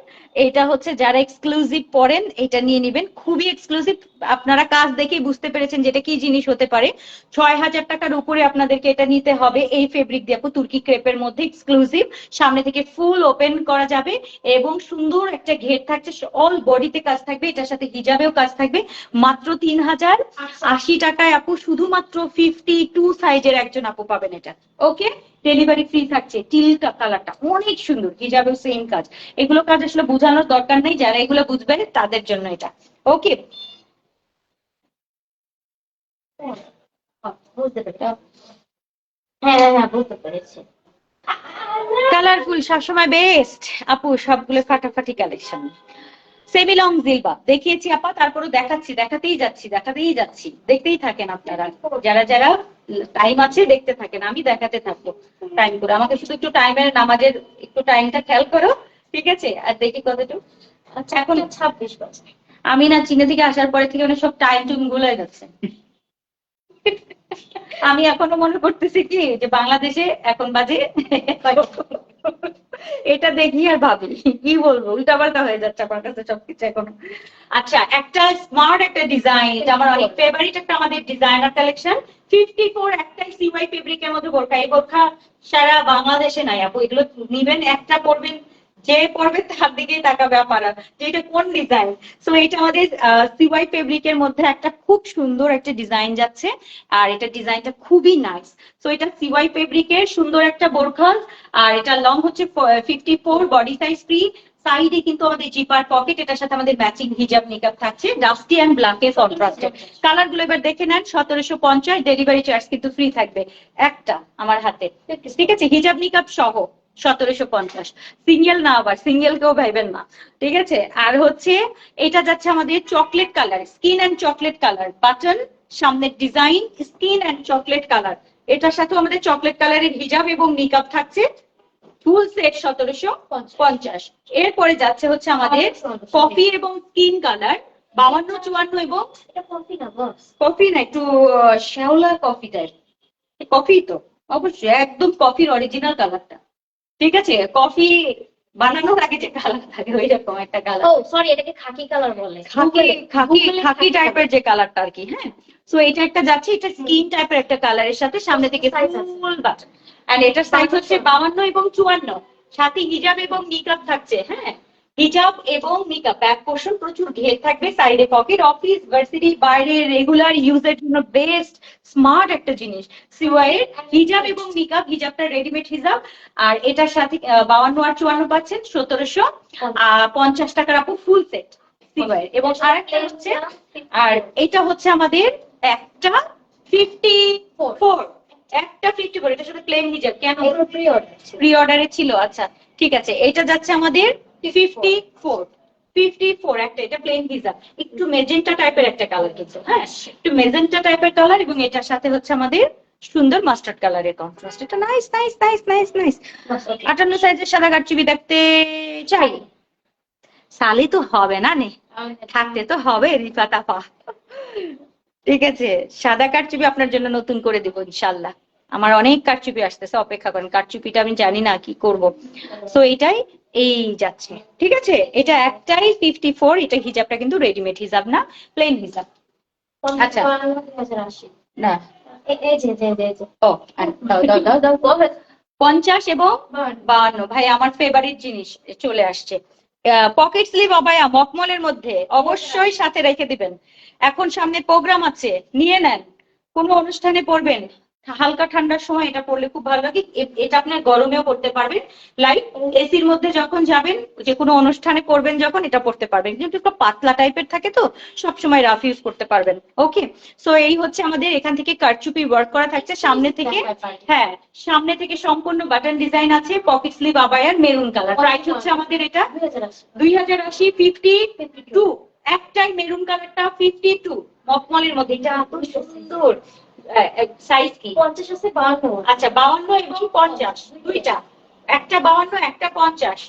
এটা হচ্ছে যারা এক্সক্লুসিভ পড়েন এটা নিয়ে নিবেন, খুবই এক্সক্লুসিভ। আপনারা কাজ দেখেই বুঝতে পেরেছেন যেটা কি জিনিস হতে পারে। 6000 টাকার উপরে আপনাদেরকে এটা নিতে হবে, এই ফেব্রিক দিয়ে আপু, তুর্কি ক্রেপের মধ্যে এক্সক্লুসিভ। সামনে থেকে ফুল ওপেন করা যাবে এবং সুন্দর একটা ঘের থাকছে, অল বডিতে কাজ থাকবে, এটার সাথে হিজাবেও কাজ থাকবে। মাত্র 3080 টাকায় আপু, শুধুমাত্র 52 সাইজের একজন আপু পাবেন এটা। ওকে, ডেলিভারি ফ্রি থাকছে। টিল কালারটা অনেক সুন্দর, হিজাবেও সেম কাজ। এগুলো কাজ আসলে বোঝানোর দরকার নেই, যারা এগুলো বুঝবে তাদের জন্য এটা। ওকে, বুঝতে পেরেছি। হ্যাঁ বুঝতে পেরেছি। কালারফুল সবসময় বেস্ট আপু, সবগুলো ফাটাফাটি কালেকশন। সেমি লং জিলবাব দেখিয়েছি আপা, তারপরে দেখাতেই যাচ্ছি, দেখতেই থাকেন আপনারা, যারা যারা টাইম আছে দেখতে থাকেন, আমি দেখাতে থাকবো টাইম করে। আমাকে শুধু একটু টাইমের নামাজের একটু টাইমটা খেয়াল করো, ঠিক আছে? আর দেখি কতটুকু। আচ্ছা, এখন 26 বছর। আমি না চীনে থেকে আসার পরে থেকে সব টাইম টুম গুলো যাচ্ছে। আমি এখনো মনে করতেছি কি যে বাংলাদেশে এখন বাজে এটা দেখি আর ভাবি কি বলবো, উল্টাপাল্টা হয়ে যাচ্ছে আমার কাছে সবকিছু এখনো। আচ্ছা, একটা স্মার্ট একটা ডিজাইন, এটা আমার অনেক ফেভারিট একটা আমাদের ডিজাইনার কালেকশন। 54 একটাই সিওয়াই ফেব্রিকের মধ্যে বোরখা। এই বোরখা সারা বাংলাদেশে নাই আপু, এগুলো নিবেন একটা পরবেন, যে পরবে তার দিকেই তাকাবে আপনারা যে এটা কোন ডিজাইন। সো এটা আমাদের সিওয়াই ফেব্রিকের মধ্যে একটা খুব সুন্দর একটা ডিজাইন যাচ্ছে, আর এটা ডিজাইনটা খুবই নাইস। সো এটা সিওয়াই ফেব্রিকের সুন্দর একটা বোরখা, আর এটা লং হচ্ছে 54, বডি সাইজ ফ্রি। সাইডে কিন্তু আমাদের জিপার পকেট, এটার সাথে আমাদের ম্যাচিং হিজাব নিকাব থাকছে, ডাস্টি অ্যান্ড ব্ল্যাকে কন্ট্রাস্টে। কালার গুলো এবার দেখে নেন। 1750, ডেলিভারি চার্জ কিন্তু ফ্রি থাকবে একটা আমার হাতে, ঠিক আছে? হিজাব নিকাব সহ 1750, সিঙ্গেল না, আবার সিঙ্গেল কেউ ভাইবেন না, ঠিক আছে? আর হচ্ছে এটা যাচ্ছে আমাদের chocolate colour, skin and chocolate colour, button, সামনের design skin and chocolate colour. এটার সাথে আমাদের চকলেট কালারের হিজাব এবং নিকাব থাকছে, ফুল সেট 1750। এরপরে যাচ্ছে হচ্ছে আমাদের কফি এবং স্কিন কালার, 52, 54 এবং এটা কফি না বস? কফি না, একটু শ্যাওলা কফি টাইপ। কফি তো অবশ্যই, একদম কফির অরিজিনাল কালারটা, ঠিক আছে? কফি বানানোর আগে যে কালার থাকে ওই রকম একটা কালার। ও সরি, এটাকে খাকি কালার বলে। খাকি টাইপের যে কালারটা আর কি। হ্যাঁ, সো এটা একটা যাচ্ছে, এটা স্কিন টাইপের একটা কালারের সাথে সামনে থেকে ফুল বাটন, এন্ড এটার সাইজ হচ্ছে 52 এবং 54, সাথে হিজাব এবং নিকাব থাকছে। হ্যাঁ, হিজাব এবং নিকাব, ব্যাক পোর্শন প্রচুর ঘের থাকবে, সাইডে পকেট, অফিস ভার্সিটি বাইরে রেগুলার ইউজের জন্য বেস্ট স্মার্ট একটা জিনিস সিওয়াইয়ের হিজাব এবং নিকাব। হিজাবটা রেডিমেড হিজাব, আর এটার সাথে 52 আর 54 পাচ্ছেন 1750 টাকার আপু, ফুল সেট সিওয়াইয়ের। এবং আরেকটা হচ্ছে, আর এটা হচ্ছে আমাদের একটা 54, একটা 54, এটার সাথে প্লেন হিজাব। কেন? প্রি অর্ডারে ছিল। আচ্ছা ঠিক আছে, এটা যাচ্ছে আমাদের 54 একটা, এটা প্লেন হিজাব, একটু মেজেন্টা টাইপের একটা কালার কিন্তু। হ্যাঁ, একটু মেজেন্টা টাইপের কালার, এবং এটার সাথে হচ্ছে আমাদের সুন্দর মাস্টার্ড কালারের কন্ট্রাস্ট। এটা nice nice nice nice nice. 58 সাইজের সাদা কারচুপি দেখতে চাই, সালি তো হবে না নে, থাকতে তো হবে রিফাত আপা। ঠিক আছে, সাদা কারচুপি আপনার জন্য নতুন করে দিব ইনশাল্লাহ। আমার অনেক কারচুপি আসতেছে, অপেক্ষা করেন। কারচুপিটা আমি জানি না কি করব। সো এটাই এই যাচ্ছে, ঠিক আছে? এটা একটাই 54, এটা হিজাবটা কিন্তু রেডিমেড হিজাব না, প্লেন হিজাব। আচ্ছা না, ও দাও দাও দাও দাও, 50 এবং 52, ভাই আমার ফেভারিট জিনিস চলে আসছে। পকেট স্লিভ আবায়া মকমলের মধ্যে, অবশ্যই সাথে রেখে দিবেন। এখন সামনে প্রোগ্রাম আছে, নিয়ে নেন, কোনো অনুষ্ঠানে পরবেন, হালকা ঠান্ডার সময় এটা পরলে খুব ভালো লাগে। এটা আপনার গরমেও পরতে পারবেন, লাইক এসির মধ্যে যখন যাবেন, যে কোনো অনুষ্ঠানে পরবেন যখন, এটা পরতে পারবেন। কিন্তু একটু পাতলা টাইপের থাকে তো, সবসময় রাফ ইউজ করতে পারবেন। ওকে, সো এই হচ্ছে আমাদের এখান থেকে কারচুপি ওয়ার্ক করা থাকছে সামনে থেকে। হ্যাঁ, সামনে থেকে সম্পূর্ণ বাটন ডিজাইন আছে, পকেট স্লিভ আবায়ার মেরুন কালার। প্রাইস হচ্ছে আমাদের এটা 2080, 52, একটাই মেরুন কালারটা 52 মকমলের মধ্যে। এটা এত সুন্দর। সাইজ কি? 50 আছে 52। আচ্ছা, 52 এবং 50 দুইটা, একটা 52 একটা 50,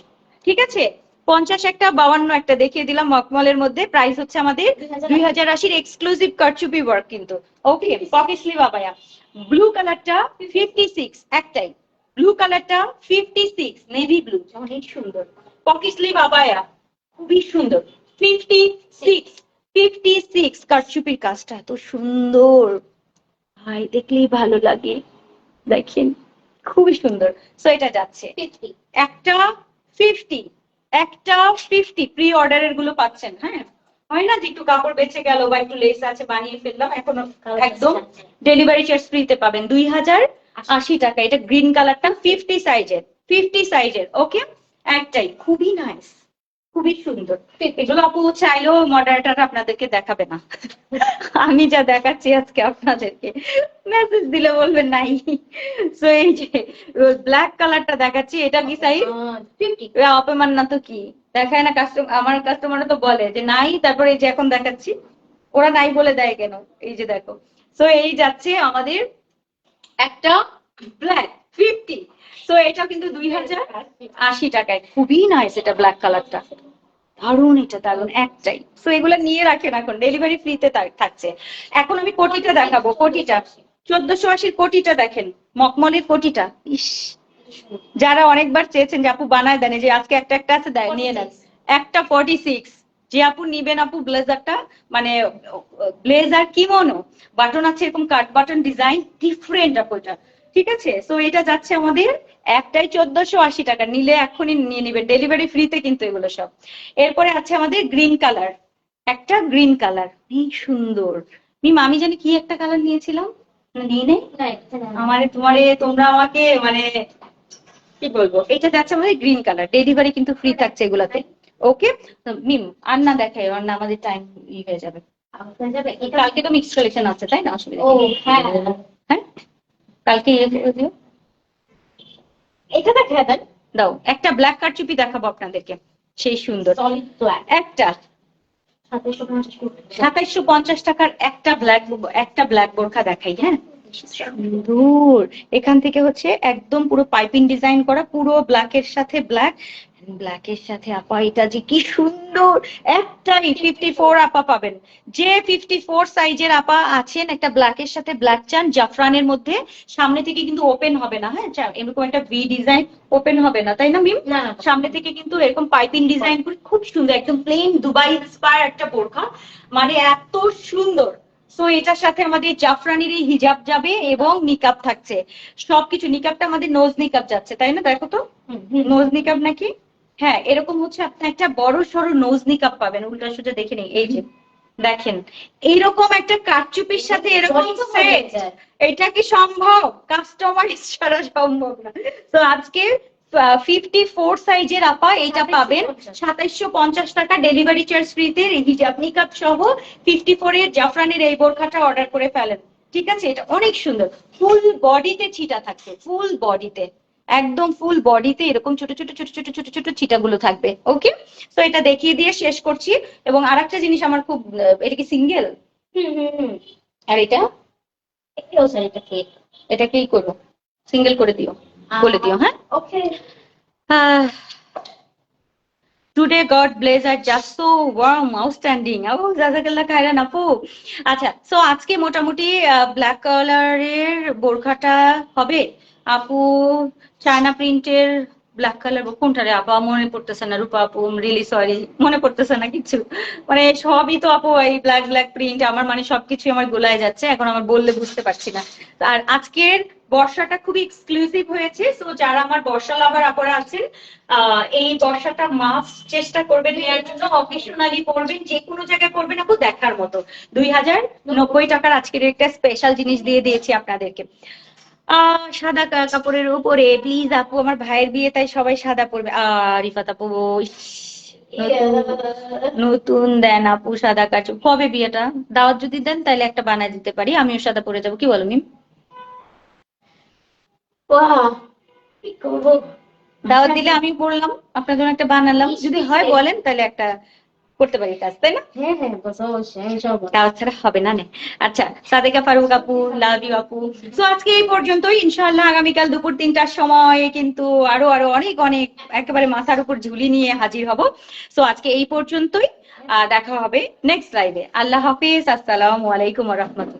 ঠিক আছে? 50 একটা, 52 একটা দেখিয়ে দিলাম মকমলের মধ্যে। প্রাইস হচ্ছে আমাদের 2080, এক্সক্লুসিভ কারচুপি ওয়ার্ক কিন্তু। ওকে, পকেট স্লিভ আবায়া। ব্লু কালারটা 56, একটাই ব্লু কালারটা 56, নেভি ব্লু, অনেক সুন্দর। পকেট স্লিভ আবায়া খুবই সুন্দর, 56 কারচুপির কাজটা এত সুন্দর, ভাই দেখলেই ভালো লাগে। দেখেন খুবই সুন্দর। সো এটা যাচ্ছে 50 একটা 50, একটা 50 প্রি অর্ডারের গুলো পাচ্ছেন। হ্যাঁ, হয় না যে একটু কাপড় বেঁচে গেল বা একটু লেস আছে বানিয়ে ফেললাম, এখনো একদম ডেলিভারি চার্জ ফ্রিতে পাবেন 2080 টাকা। এটা গ্রিন কালারটা 50 সাইজের। ওকে, একটাই, খুবই নাইস, খুবই সুন্দর। এগুলো আপু চাইলেও মডারেটর আপনাদেরকে দেখাবে না, আমি যা দেখাচ্ছি আজকে আপনাদেরকে, মেসেজ দিলে বলবেন নাই। সো এই যে ব্ল্যাক কালারটা দেখাচ্ছি, এটা কি সাইজ? 50 অপমান না তো কি, দেখায় না কাস্টমার, আমার কাস্টমাররা তো বলে যে নাই, তারপরে এই যে এখন দেখাচ্ছি, ওরা নাই বলে দেয় কেন, এই যে দেখো। সো এই যাচ্ছে আমাদের একটা ব্ল্যাক 50। সো এটা কিন্তু 2080 টাকায়, খুবই নাইস এটা ব্ল্যাক কালারটা, দারুন, এটা দারুন, একটাই। সো এগুলো নিয়ে রাখেন, এখন ডেলিভারি ফ্রিতে থাকছে। এখন আমি কোটিটা দেখাবো, কোটিটা 1480 কোটিটা দেখেন, মকমলের কোটিটা, ইস, যারা অনেকবার চেয়েছেন যে আপু বানায় দেন, যে আজকে একটা একটা আছে, দেয়, নিয়ে নেন একটা 46। যে আপু নিবেন আপু ব্লেজারটা, মানে ব্লেজার কি মনো বাটন আছে, এরকম কাট বাটন ডিজাইন ডিফারেন্ট আপুটা, ঠিক আছে। সো এটা যাচ্ছে আমাদের একটাই 1480 টাকা, নিলে এখনই নিয়ে নিবেন, ডেলিভারি ফ্রিতে কিন্তু এগুলো সব। এরপরে আছে আমাদের গ্রিন কালার, একটা গ্রিন কালার, এই সুন্দর। আমি জানি কি একটা কালার নিয়েছিলাম, নিয়ে নেই তোমরা আমাকে মানে কি বলবো, এটা যাচ্ছে আমাদের গ্রিন কালার, ডেলিভারি কিন্তু ফ্রি থাকছে এগুলাতে। ওকে মিম, আর না দেখাই, আর না আমাদের টাইম হয়ে যাবে। কালকে তো মিক্স কালেকশন আছে তাই না, অসুবিধা ও হ্যাঁ হ্যাঁ, কালকে করে দিও। এটা দেখা দেন, দাও একটা ব্ল্যাক কারচুপি দেখাবো আপনাদেরকে, সেই সুন্দর সলিড ব্ল্যাক একটা 2750 টাকার একটা ব্ল্যাক বোরখা দেখাই। হ্যাঁ, সুন্দর, এখান থেকে হচ্ছে একদম পুরো পাইপিং ডিজাইন করা, পুরো ব্ল্যাকের সাথে ব্ল্যাকের সাথে আপা, এটা যে কি সুন্দর, একটাই 54 আপা পাবেন। যে 54 সাইজের আপা আছেন, একটা ব্ল্যাকের সাথে ব্ল্যাক চান জাফরানের মধ্যে, সামনে থেকে কিন্তু ওপেন হবে না, হ্যাঁ এরকম একটা ভি ডিজাইন, ওপেন হবে না তাই না মিম? না সামনে থেকে কিন্তু এরকম পাইপিং ডিজাইন করে খুব সুন্দর, একদম প্লেন দুবাই ইন্সপায়ার একটা বোরখা, মানে এত সুন্দর। সো এটার সাথে আমাদের জাফরানের হিজাব যাবে এবং নিকাব থাকছে, সবকিছু। নিকাবটা আমাদের নোজ নিকাব যাচ্ছে তাই না, দেখো তো নোজ নিকাব নাকি, হ্যাঁ এরকম হচ্ছে, আপনি একটা বড় সড়ো নোজ নিকাব পাবেন, উল্টা সোজা দেখে নেই, এই যে দেখেন এইরকম একটা কারচুপির সাথে এরকম সেট, এটা কি সম্ভব? কাস্টমাইজ ছাড়া সম্ভব না। তো আজকে 54 সাইজের আপা এটা পাবেন 2750 টাকা, ডেলিভারি চার্জ ফ্রিতে, হিজাব নিকাব সহ 54 এর জাফরানের এই বোরখাটা অর্ডার করে ফেলেন, ঠিক আছে। এটা অনেক সুন্দর, ফুল বডিতে ছিটা থাকছে, ফুল বডিতে, একদম ফুল বডিতে এরকম ছোট ছোট ছোট ছোট ছোট ছোট ছিটাগুলো থাকবে। ওকে, তো এটা দেখিয়ে দিয়ে শেষ করছি। এবং আরেকটা জিনিস আমার খুব, এটা কি সিঙ্গেল? আর এটা এটাকেই করো, সিঙ্গেল করে দিও, বলে দিও। হ্যাঁ, ওকে। Today God bless are just so warm, outstanding. Oh, জাযাকাল্লাহ খায়রান আপু। আচ্ছা, সো আজকে মোটামুটি ব্ল্যাক কালারের বোরখাটা হবে আপু, চায়না প্রিন্টের ব্ল্যাক কালার, কোনটা রে আপা মনে পড়তেছে না, রূপা আপু রিলি সরি, মনে পড়তেছে না কিছু, মানে সবই তো আপু এই ব্ল্যাক প্রিন্ট, আমার মানে সবকিছু আমার গোলায় যাচ্ছে, এখন আমার বললে বুঝতে পারছি না। আর আজকের বর্ষাটা খুবই এক্সক্লুসিভ হয়েছে, সো যারা আমার বর্ষা লাভার আপনারা আছেন, এই বর্ষাটা মাস্ট চেষ্টা করবেন নেওয়ার জন্য, অকেশনালি পড়বেন, যে কোনো জায়গায় পড়বেন আপু, দেখার মতো। 2090 টাকার আজকের একটা স্পেশাল জিনিস দিয়ে দিয়েছি আপনাদেরকে। সাদা কাপড়ের উপরে প্লিজ আপু, আমার ভাইয়ের বিয়ে তাই সবাই সাদা পরবে। রিফাত আপু নতুন দেন আপু সাদা কাচু, কবে বিয়েটা? দাওয়াত যদি দেন তাহলে একটা বানায় দিতে পারি, আমিও সাদা পরে যাবো, কি বলো মিম? দাওয়াত দিলে আমি পড়লাম, আপনার জন্য একটা বানালাম, যদি হয় বলেন তাহলে একটা করতে পারি কাজ, তাই না? দাওয়াত ছাড়া হবে না। আচ্ছা, সাদেকা ফারুক আপু, লাভ ইউ আপু। তো আজকে এই পর্যন্তই, ইনশাআল্লাহ আগামীকাল দুপুর 3টার সময় কিন্তু আরো অনেক অনেক একেবারে মাথার উপর ঝুলি নিয়ে হাজির হব। তো আজকে এই পর্যন্তই, দেখা হবে নেক্সট লাইভে। আল্লাহ হাফিজ, আসসালামু আলাইকুম ওয়া রাহমাতুল্লাহ।